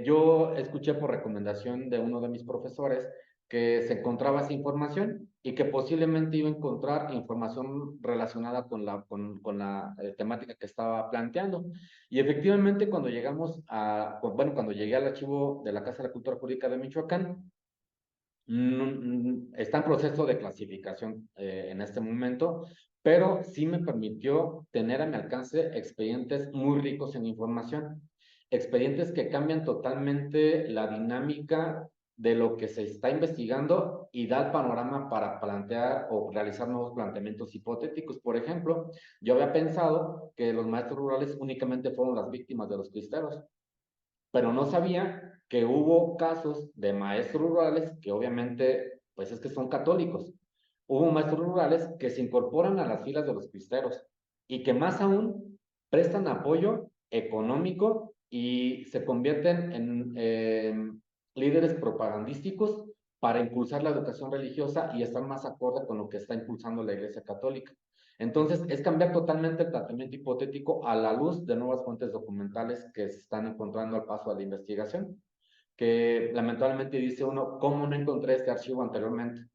Yo escuché por recomendación de uno de mis profesores que se encontraba esa información y que posiblemente iba a encontrar información relacionada con la temática que estaba planteando. Y efectivamente, cuando llegamos bueno, cuando llegué al archivo de la Casa de la Cultura Jurídica de Michoacán, está en proceso de clasificación en este momento, pero sí me permitió tener a mi alcance expedientes muy ricos en información, expedientes que cambian totalmente la dinámica de lo que se está investigando y da el panorama para plantear o realizar nuevos planteamientos hipotéticos. Por ejemplo, yo había pensado que los maestros rurales únicamente fueron las víctimas de los cristeros, pero no sabía que hubo casos de maestros rurales que obviamente, pues es que son católicos. Hubo maestros rurales que se incorporan a las filas de los cristeros y que más aún prestan apoyo económico y se convierten en líderes propagandísticos para impulsar la educación religiosa y estar más acorde con lo que está impulsando la Iglesia Católica. Entonces, es cambiar totalmente el tratamiento hipotético a la luz de nuevas fuentes documentales que se están encontrando al paso de la investigación, que lamentablemente dice uno, ¿cómo no encontré este archivo anteriormente?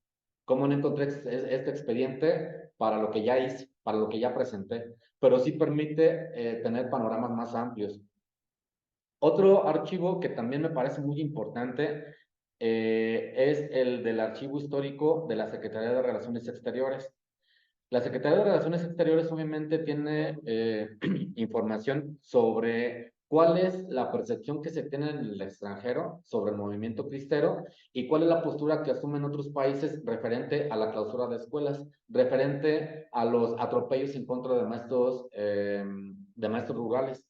¿Cómo no encontré este expediente para lo que ya hice, para lo que ya presenté? Pero sí permite tener panoramas más amplios. Otro archivo que también me parece muy importante es el del archivo histórico de la Secretaría de Relaciones Exteriores. La Secretaría de Relaciones Exteriores obviamente tiene información sobre cuál es la percepción que se tiene en el extranjero sobre el movimiento cristero y cuál es la postura que asumen otros países referente a la clausura de escuelas, referente a los atropellos en contra de maestros rurales.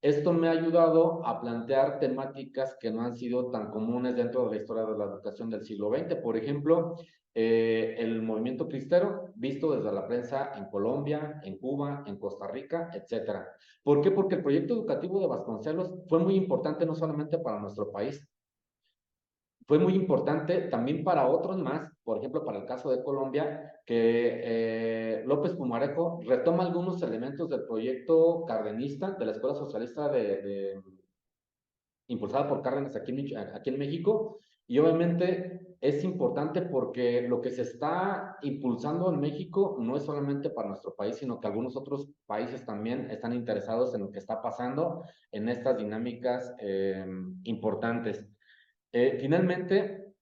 Esto me ha ayudado a plantear temáticas que no han sido tan comunes dentro de la historia de la educación del siglo XX. Por ejemplo, el movimiento cristero visto desde la prensa en Colombia, en Cuba, en Costa Rica, etcétera. ¿Por qué? Porque el proyecto educativo de Vasconcelos fue muy importante no solamente para nuestro país, fue muy importante también para otros más, por ejemplo, para el caso de Colombia, que López Pumarejo retoma algunos elementos del proyecto cardenista de la Escuela Socialista impulsada por Cárdenas aquí en México, y obviamente es importante porque lo que se está impulsando en México no es solamente para nuestro país, sino que algunos otros países también están interesados en lo que está pasando en estas dinámicas importantes. Finalmente,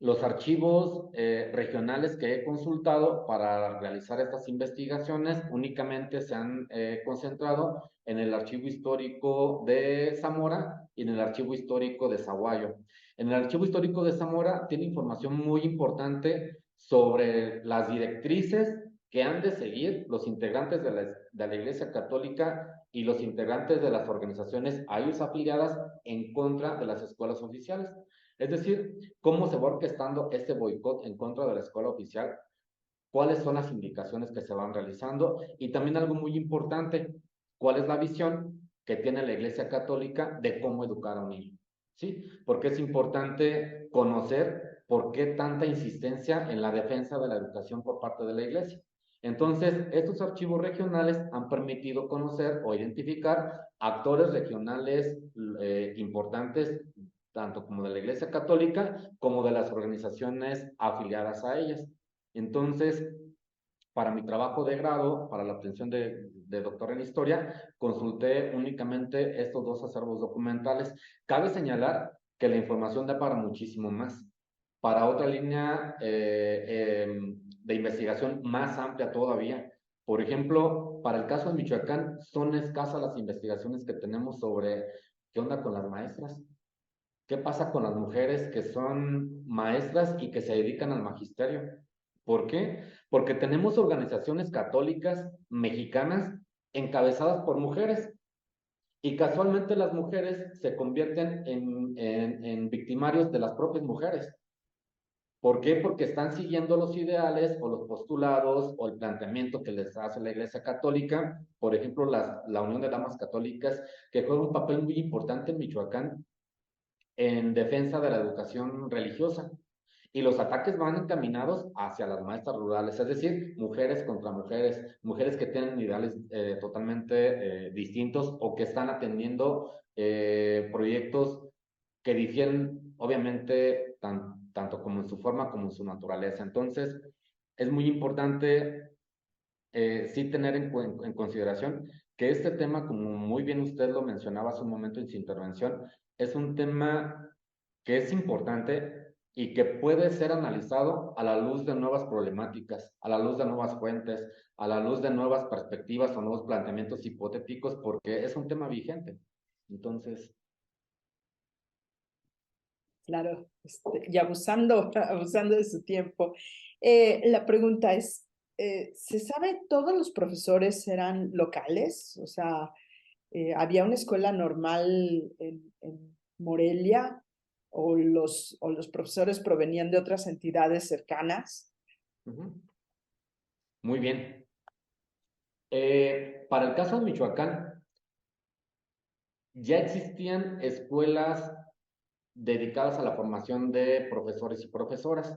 los archivos regionales que he consultado para realizar estas investigaciones únicamente se han concentrado en el archivo histórico de Zamora y en el archivo histórico de Zaguayo. En el archivo histórico de Zamora tiene información muy importante sobre las directrices que han de seguir los integrantes de la Iglesia Católica y los integrantes de las organizaciones a ellos afiliadas en contra de las escuelas oficiales. Es decir, cómo se va orquestando este boicot en contra de la escuela oficial, cuáles son las indicaciones que se van realizando y también algo muy importante, cuál es la visión que tiene la Iglesia Católica de cómo educar a un niño. ¿Sí? Porque es importante conocer por qué tanta insistencia en la defensa de la educación por parte de la Iglesia. Entonces, estos archivos regionales han permitido conocer o identificar actores regionales importantes, tanto como de la Iglesia Católica como de las organizaciones afiliadas a ellas. Entonces, para mi trabajo de grado, para la obtención de doctor en historia, consulté únicamente estos dos acervos documentales. Cabe señalar que la información da para muchísimo más, para otra línea de investigación más amplia todavía. Por ejemplo, para el caso de Michoacán, son escasas las investigaciones que tenemos sobre qué onda con las maestras, qué pasa con las mujeres que son maestras y que se dedican al magisterio. ¿Por qué? Porque tenemos organizaciones católicas mexicanas encabezadas por mujeres y casualmente las mujeres se convierten en victimarios de las propias mujeres. ¿Por qué? Porque están siguiendo los ideales o los postulados o el planteamiento que les hace la Iglesia Católica, por ejemplo, la Unión de Damas Católicas, que juega un papel muy importante en Michoacán en defensa de la educación religiosa. Y los ataques van encaminados hacia las maestras rurales, es decir, mujeres contra mujeres, mujeres que tienen ideales totalmente distintos o que están atendiendo proyectos que difieren, obviamente, tanto como en su forma como en su naturaleza. Entonces, es muy importante sí tener en consideración que este tema, como muy bien usted lo mencionaba hace un momento en su intervención, es un tema que es importante y que puede ser analizado a la luz de nuevas problemáticas, a la luz de nuevas fuentes, a la luz de nuevas perspectivas o nuevos planteamientos hipotéticos, porque es un tema vigente. Entonces, Claro, y abusando, abusando de su tiempo. La pregunta es, ¿se sabe todos los profesores eran locales? O sea, ¿había una escuela normal en Morelia o los profesores provenían de otras entidades cercanas? muy bien. Para el caso de Michoacán, ya existían escuelas dedicadas a la formación de profesores y profesoras.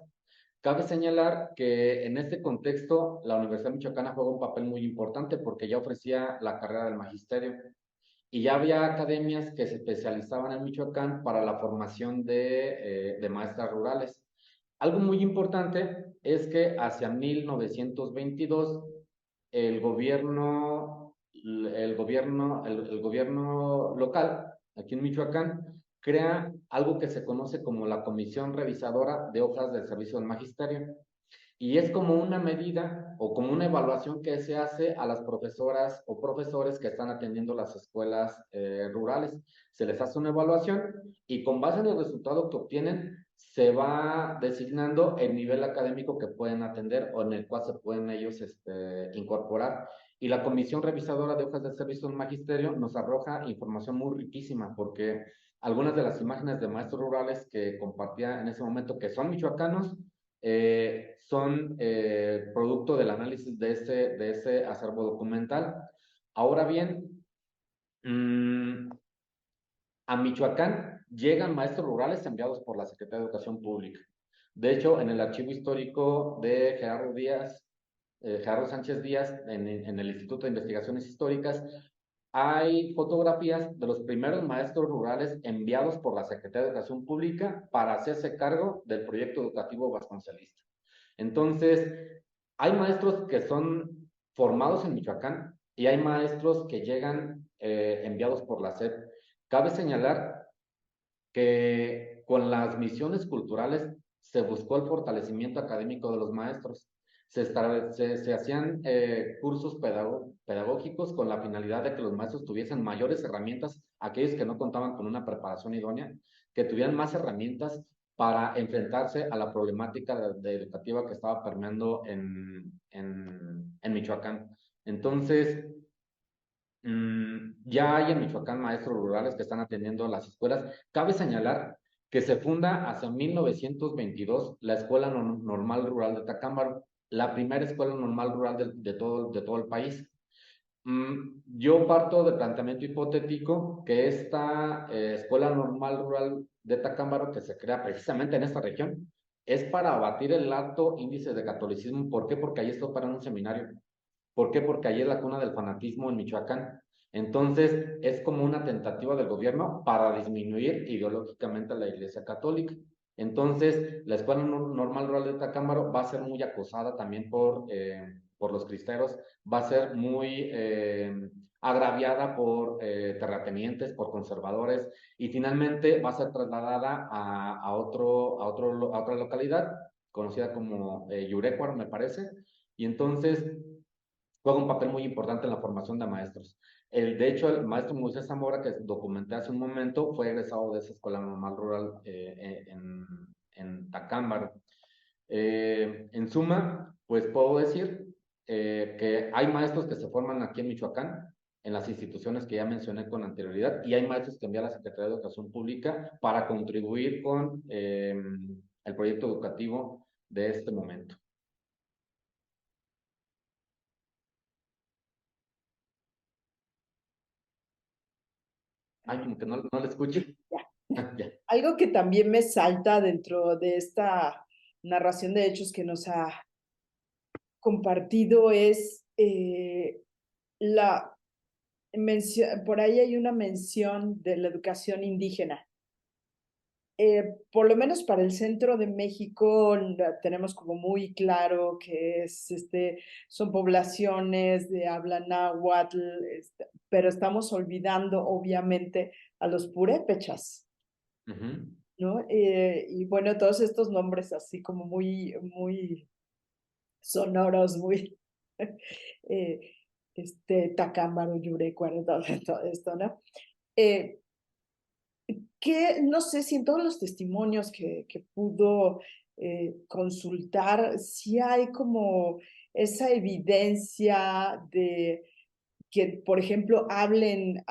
Cabe señalar que en este contexto la Universidad Michoacana juega un papel muy importante porque ya ofrecía la carrera del magisterio y ya había academias que se especializaban en Michoacán para la formación de maestras rurales. Algo muy importante es que hacia 1922 el gobierno, el gobierno local, aquí en Michoacán, crea algo que se conoce como la Comisión Revisadora de Hojas del Servicio del Magisterio. Y es como una medida o como una evaluación que se hace a las profesoras o profesores que están atendiendo las escuelas rurales. Se les hace una evaluación y con base en el resultado que obtienen, se va designando el nivel académico que pueden atender o en el cual se pueden ellos incorporar. Y la Comisión Revisadora de Hojas de Servicio del Magisterio nos arroja información muy riquísima porque algunas de las imágenes de maestros rurales que compartía en ese momento, que son michoacanos, son producto del análisis de ese acervo documental. Ahora bien, a Michoacán llegan maestros rurales enviados por la Secretaría de Educación Pública. De hecho, en el archivo histórico de Gerardo Díaz, Gerardo Sánchez Díaz, en el Instituto de Investigaciones Históricas, hay fotografías de los primeros maestros rurales enviados por la Secretaría de Educación Pública para hacerse cargo del proyecto educativo vasconcelista. Entonces, hay maestros que son formados en Michoacán y hay maestros que llegan enviados por la SEP. Cabe señalar que con las misiones culturales se buscó el fortalecimiento académico de los maestros. Se hacían cursos pedagógicos con la finalidad de que los maestros tuviesen mayores herramientas, aquellos que no contaban con una preparación idónea, que tuvieran más herramientas para enfrentarse a la problemática educativa que estaba permeando en Michoacán. Entonces, ya hay en Michoacán maestros rurales que están atendiendo las escuelas. Cabe señalar que se funda hacia 1922 la Escuela Normal Rural de Tacámbaro, la primera escuela normal rural de todo el país. Yo parto del planteamiento hipotético que esta Escuela Normal Rural de Tacámbaro, que se crea precisamente en esta región, es para abatir el alto índice de catolicismo. ¿Por qué? Porque ahí estoy para un seminario. ¿Por qué? Porque ahí es la cuna del fanatismo en Michoacán. Entonces, es como una tentativa del gobierno para disminuir ideológicamente a la Iglesia Católica. Entonces, la Escuela Normal Rural de Tacámbaro va a ser muy acosada también por los cristeros, va a ser muy agraviada por terratenientes, por conservadores, y finalmente va a ser trasladada a otra localidad, conocida como Yurecuaro, me parece, y entonces juega un papel muy importante en la formación de maestros. De hecho, el maestro Moisés Zamora, que documenté hace un momento, fue egresado de esa escuela normal rural en Tacámbaro. En suma, pues puedo decir que hay maestros que se forman aquí en Michoacán, en las instituciones que ya mencioné con anterioridad, y hay maestros que envía a la Secretaría de Educación Pública para contribuir con el proyecto educativo de este momento. Ay, como que no le escucho. Ya. Ya. Algo que también me salta dentro de esta narración de hechos que nos ha compartido es la mención, por ahí hay una mención de la educación indígena. Por lo menos para el centro de México tenemos como muy claro que son poblaciones de habla náhuatl, pero estamos olvidando obviamente a los purépechas, Ujú. ¿no? Y bueno, todos estos nombres así como muy, muy sonoros, muy eh, Tacámbaro, Yurecuaro, todo esto, ¿no? Eh, que no sé si en todos los testimonios que pudo consultar, si hay como esa evidencia de que, por ejemplo, hablen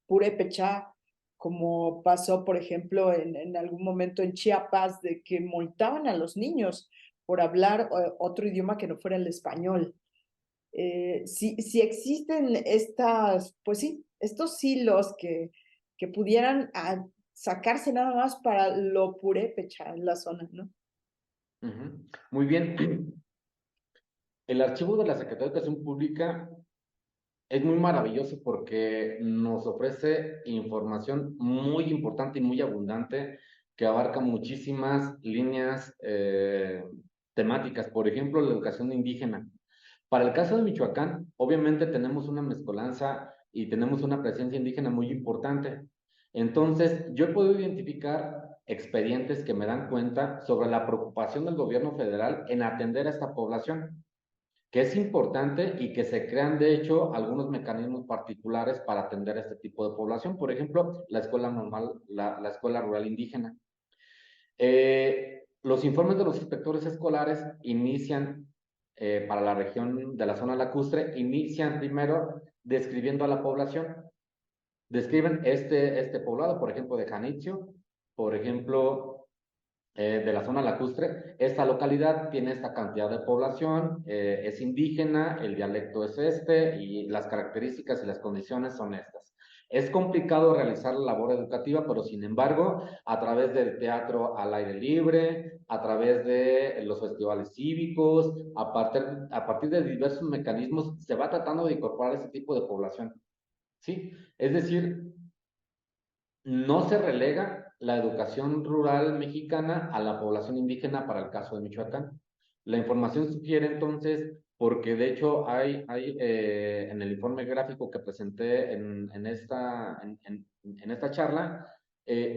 purépecha, como pasó, por ejemplo, en algún momento en Chiapas, de que multaban a los niños por hablar otro idioma que no fuera el español. Si existen estas, pues sí, estos hilos que pudieran sacarse nada más para lo purépecha en la zona, ¿no? Ujú. Muy bien. El archivo de la Secretaría de Educación Pública es muy maravilloso porque nos ofrece información muy importante y muy abundante que abarca muchísimas líneas temáticas. Por ejemplo, la educación indígena. Para el caso de Michoacán, obviamente tenemos una mezcolanza y tenemos una presencia indígena muy importante. Entonces, yo he podido identificar expedientes que me dan cuenta sobre la preocupación del gobierno federal en atender a esta población, que es importante y que se crean, de hecho, algunos mecanismos particulares para atender a este tipo de población. Por ejemplo, la escuela normal, la escuela rural indígena. Los informes de los inspectores escolares inician, para la región de la zona lacustre, inician primero describiendo a la población. Describen este poblado, por ejemplo, de Janitzio, por ejemplo, de la zona lacustre. Esta localidad tiene esta cantidad de población, es indígena, el dialecto es este y las características y las condiciones son estas. Es complicado realizar la labor educativa, pero sin embargo, a través del teatro al aire libre, a través de los festivales cívicos, a partir de diversos mecanismos, se va tratando de incorporar ese tipo de población. ¿Sí? Es decir, no se relega la educación rural mexicana a la población indígena para el caso de Michoacán. La información sugiere entonces, porque de hecho hay en el informe gráfico que presenté en esta charla,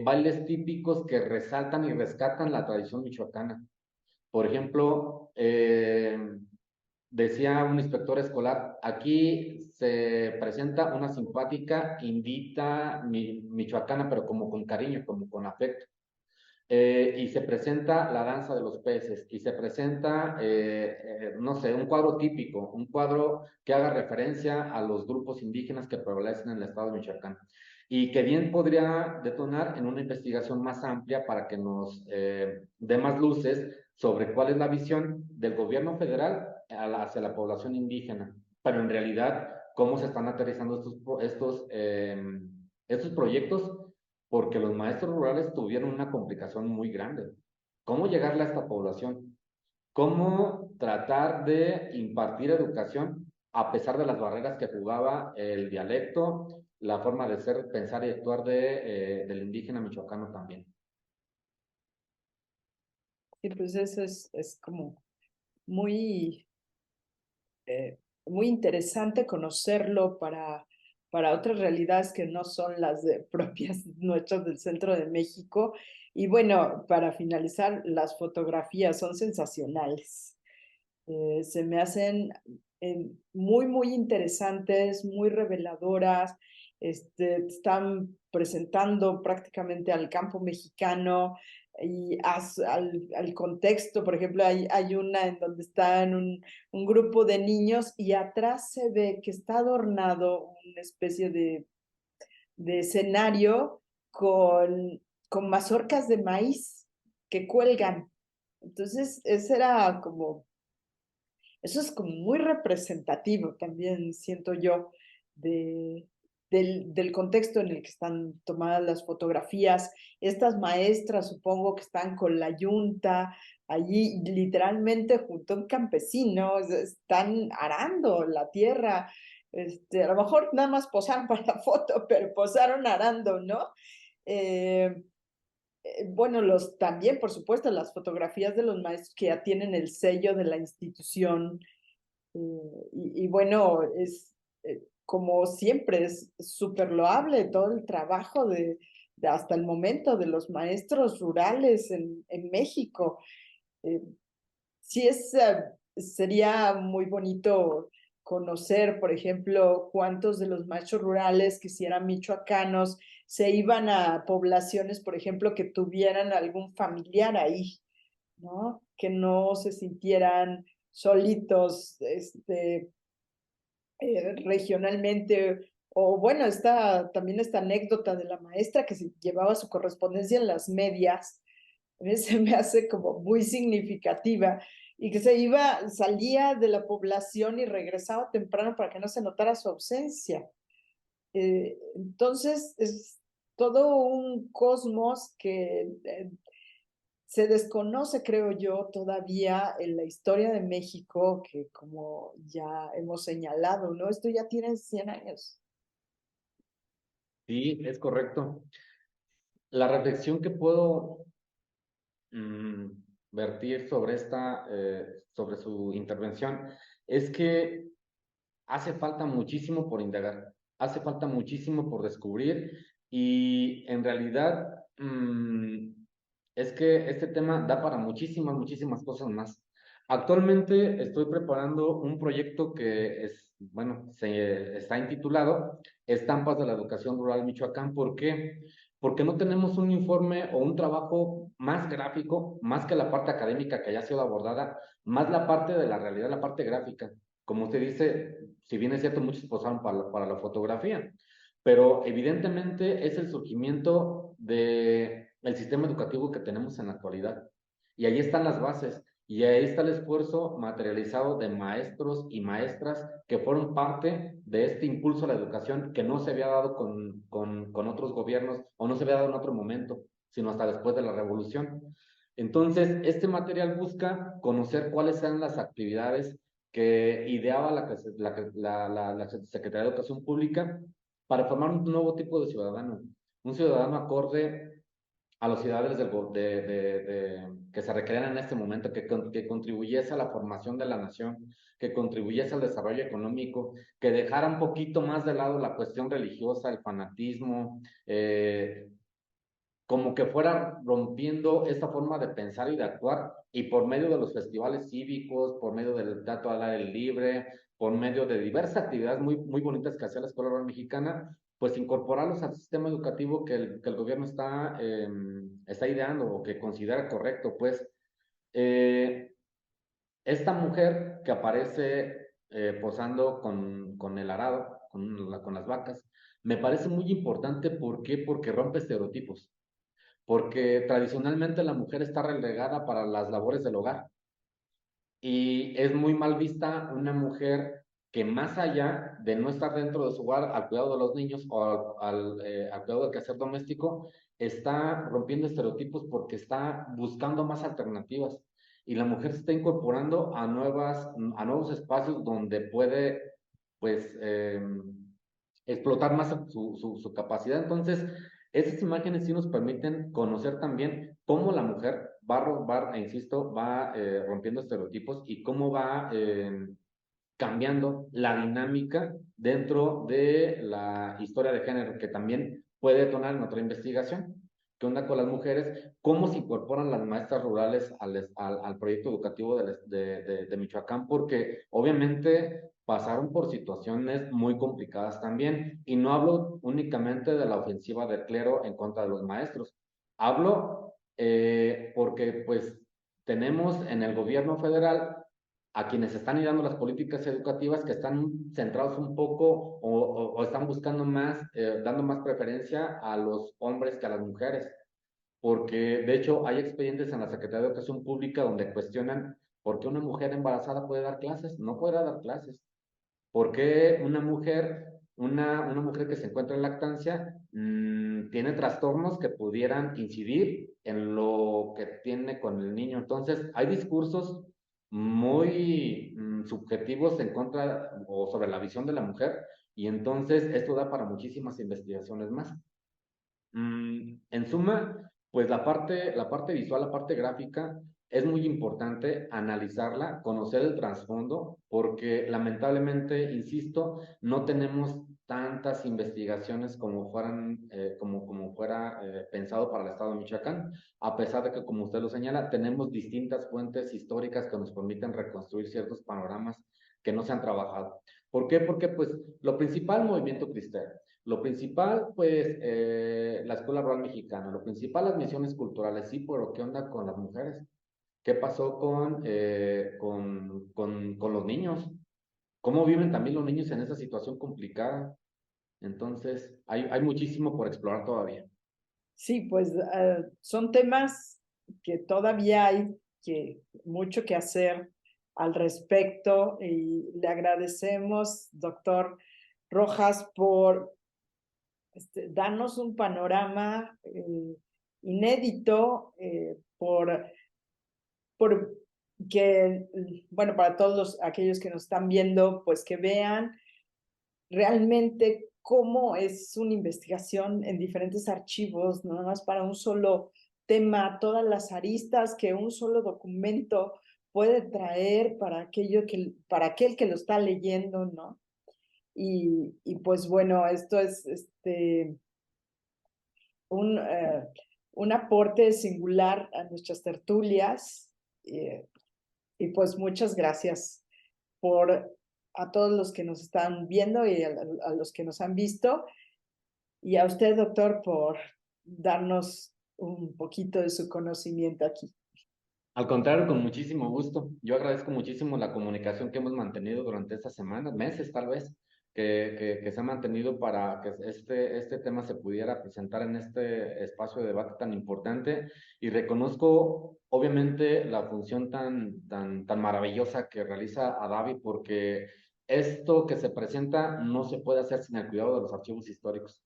bailes típicos que resaltan y rescatan la tradición michoacana. Por ejemplo, decía un inspector escolar, aquí se presenta una simpática indita michoacana, pero como con cariño, como con afecto. Y se presenta la danza de los peces, y se presenta, no sé, un cuadro típico, un cuadro que haga referencia a los grupos indígenas que prevalecen en el estado de Michoacán, y que bien podría detonar en una investigación más amplia para que nos dé más luces sobre cuál es la visión del gobierno federal hacia la población indígena, pero en realidad cómo se están aterrizando estos proyectos, porque los maestros rurales tuvieron una complicación muy grande. cómo llegarle a esta población, cómo tratar de impartir educación a pesar de las barreras que jugaba el dialecto, la forma de ser, pensar y actuar del indígena michoacano también. Y pues eso es como muy, muy interesante conocerlo para otras realidades que no son las de, propias nuestras del centro de México. Y bueno, para finalizar, las fotografías son sensacionales. Se me hacen muy, muy interesantes, muy reveladoras. Están presentando prácticamente al campo mexicano y al contexto. Por ejemplo, hay una en donde están un grupo de niños y atrás se ve que está adornado una especie de escenario con mazorcas de maíz que cuelgan. Entonces, ese era como eso es como muy representativo también, siento yo, de, del contexto en el que están tomadas las fotografías. Estas maestras, supongo que están con la yunta, allí literalmente junto a un campesino, están arando la tierra. A lo mejor nada más posaron para la foto, pero posaron arando, ¿no? Eh, bueno, también, por supuesto, las fotografías de los maestros que ya tienen el sello de la institución y bueno, como siempre, es súper loable todo el trabajo de hasta el momento de los maestros rurales en México. Eh, sí, sería muy bonito conocer, por ejemplo, cuántos de los maestros rurales que si eran michoacanos se iban a poblaciones, por ejemplo, que tuvieran algún familiar ahí, ¿no? Que no se sintieran solitos, regionalmente, o bueno, también esta anécdota de la maestra que se llevaba su correspondencia en las medias, se me hace como muy significativa, y que salía de la población y regresaba temprano para que no se notara su ausencia. Entonces, es todo un cosmos que se desconoce, creo yo, todavía en la historia de México, que como ya hemos señalado, ¿no? Esto ya tiene 100 años. Sí, es correcto. La reflexión que puedo mm, vertir sobre sobre su intervención es que hace falta muchísimo por indagar, hace falta muchísimo por descubrir y en realidad es que este tema da para muchísimas, muchísimas cosas más. Actualmente estoy preparando un proyecto que bueno, se está intitulado Estampas de la Educación Rural Michoacán. ¿Por qué? Porque no tenemos un informe o un trabajo más gráfico, más que la parte académica que haya sido abordada, más la parte de la realidad, la parte gráfica. Como usted dice, si bien es cierto, muchos posaron para la fotografía, pero evidentemente es el surgimiento del sistema educativo que tenemos en la actualidad. Y ahí están las bases, y ahí está el esfuerzo materializado de maestros y maestras que fueron parte de este impulso a la educación que no se había dado con otros gobiernos o no se había dado en otro momento, sino hasta después de la revolución. Entonces, este material busca conocer cuáles eran las actividades que ideaba la Secretaría de Educación Pública para formar un nuevo tipo de ciudadano, un ciudadano acorde a los ideales que se requerían en este momento, que contribuyese a la formación de la nación, que contribuyese al desarrollo económico, que dejara un poquito más de lado la cuestión religiosa, el fanatismo, como que fuera rompiendo esta forma de pensar y de actuar, y por medio de los festivales cívicos, por medio del teatro al aire libre, por medio de diversas actividades muy, muy bonitas que hacía la Escuela Rural Mexicana, pues incorporarlos al sistema educativo que el gobierno está ideando o que considera correcto. Pues eh, esta mujer que aparece posando con el arado, con las vacas, me parece muy importante. ¿Por qué? Porque rompe estereotipos, porque tradicionalmente la mujer está relegada para las labores del hogar y es muy mal vista una mujer que más allá de no estar dentro de su hogar al cuidado de los niños o al cuidado del quehacer doméstico, está rompiendo estereotipos porque está buscando más alternativas y la mujer se está incorporando a nuevos espacios donde puede, pues, explotar más su capacidad. Entonces, esas imágenes sí nos permiten conocer también cómo la mujer insisto, va rompiendo estereotipos y cómo va cambiando la dinámica dentro de la historia de género, que también puede detonar en otra investigación. ¿Qué onda con las mujeres? ¿Cómo se incorporan las maestras rurales al proyecto educativo de Michoacán? Porque obviamente pasaron por situaciones muy complicadas también. Y no hablo únicamente de la ofensiva del clero en contra de los maestros. Hablo porque pues tenemos en el gobierno federal a quienes están dando las políticas educativas que están centrados un poco o están buscando más, dando más preferencia a los hombres que a las mujeres. Porque de hecho hay expedientes en la Secretaría de Educación Pública donde cuestionan por qué una mujer embarazada puede dar clases, no puede dar clases. ¿Por qué una mujer que se encuentra en lactancia tiene trastornos que pudieran incidir en lo que tiene con el niño? Entonces, hay discursos muy subjetivos en contra o sobre la visión de la mujer y entonces esto da para muchísimas investigaciones más. En suma, pues la parte visual, la parte gráfica, es muy importante analizarla, conocer el trasfondo, porque lamentablemente, insisto, no tenemos tantas investigaciones como como fuera pensado para el estado de Michoacán, a pesar de que, como usted lo señala, tenemos distintas fuentes históricas que nos permiten reconstruir ciertos panoramas que no se han trabajado. ¿Por qué? Porque, pues, lo principal, movimiento cristero. Lo principal, pues, la Escuela Rural Mexicana. Lo principal, las misiones culturales. Sí, pero ¿qué onda con las mujeres? ¿Qué pasó con los niños? ¿Cómo viven también los niños en esa situación complicada? Entonces, hay muchísimo por explorar todavía. Sí, pues son temas que todavía hay mucho que hacer al respecto y le agradecemos, doctor Rojas, por darnos un panorama inédito, por que, bueno, para todos aquellos que nos están viendo, pues que vean realmente cómo es una investigación en diferentes archivos, no nada más para un solo tema, todas las aristas que un solo documento puede traer para aquel que lo está leyendo, ¿no? Y pues bueno, esto es un, eh, un aporte singular a nuestras tertulias. eh, y pues muchas gracias por a todos los que nos están viendo y a los que nos han visto. Y a usted, doctor, por darnos un poquito de su conocimiento aquí. Al contrario, con muchísimo gusto. Yo agradezco muchísimo la comunicación que hemos mantenido durante estas semanas, meses tal vez, que se ha mantenido para que este tema se pudiera presentar en este espacio de debate tan importante. Y reconozco, obviamente, la función tan maravillosa que realiza Adavi, porque esto que se presenta no se puede hacer sin el cuidado de los archivos históricos.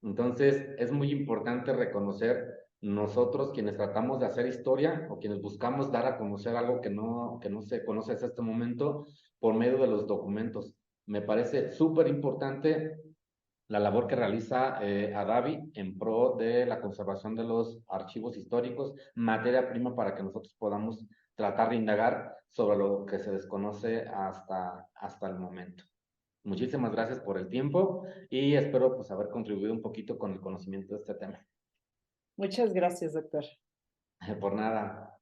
Entonces, es muy importante reconocer nosotros quienes tratamos de hacer historia o quienes buscamos dar a conocer algo que no se conoce hasta este momento por medio de los documentos. Me parece súper importante la labor que realiza Adavi en pro de la conservación de los archivos históricos, materia prima para que nosotros podamos tratar de indagar sobre lo que se desconoce hasta el momento. Muchísimas gracias por el tiempo y espero pues haber contribuido un poquito con el conocimiento de este tema. Muchas gracias, doctor. Por nada.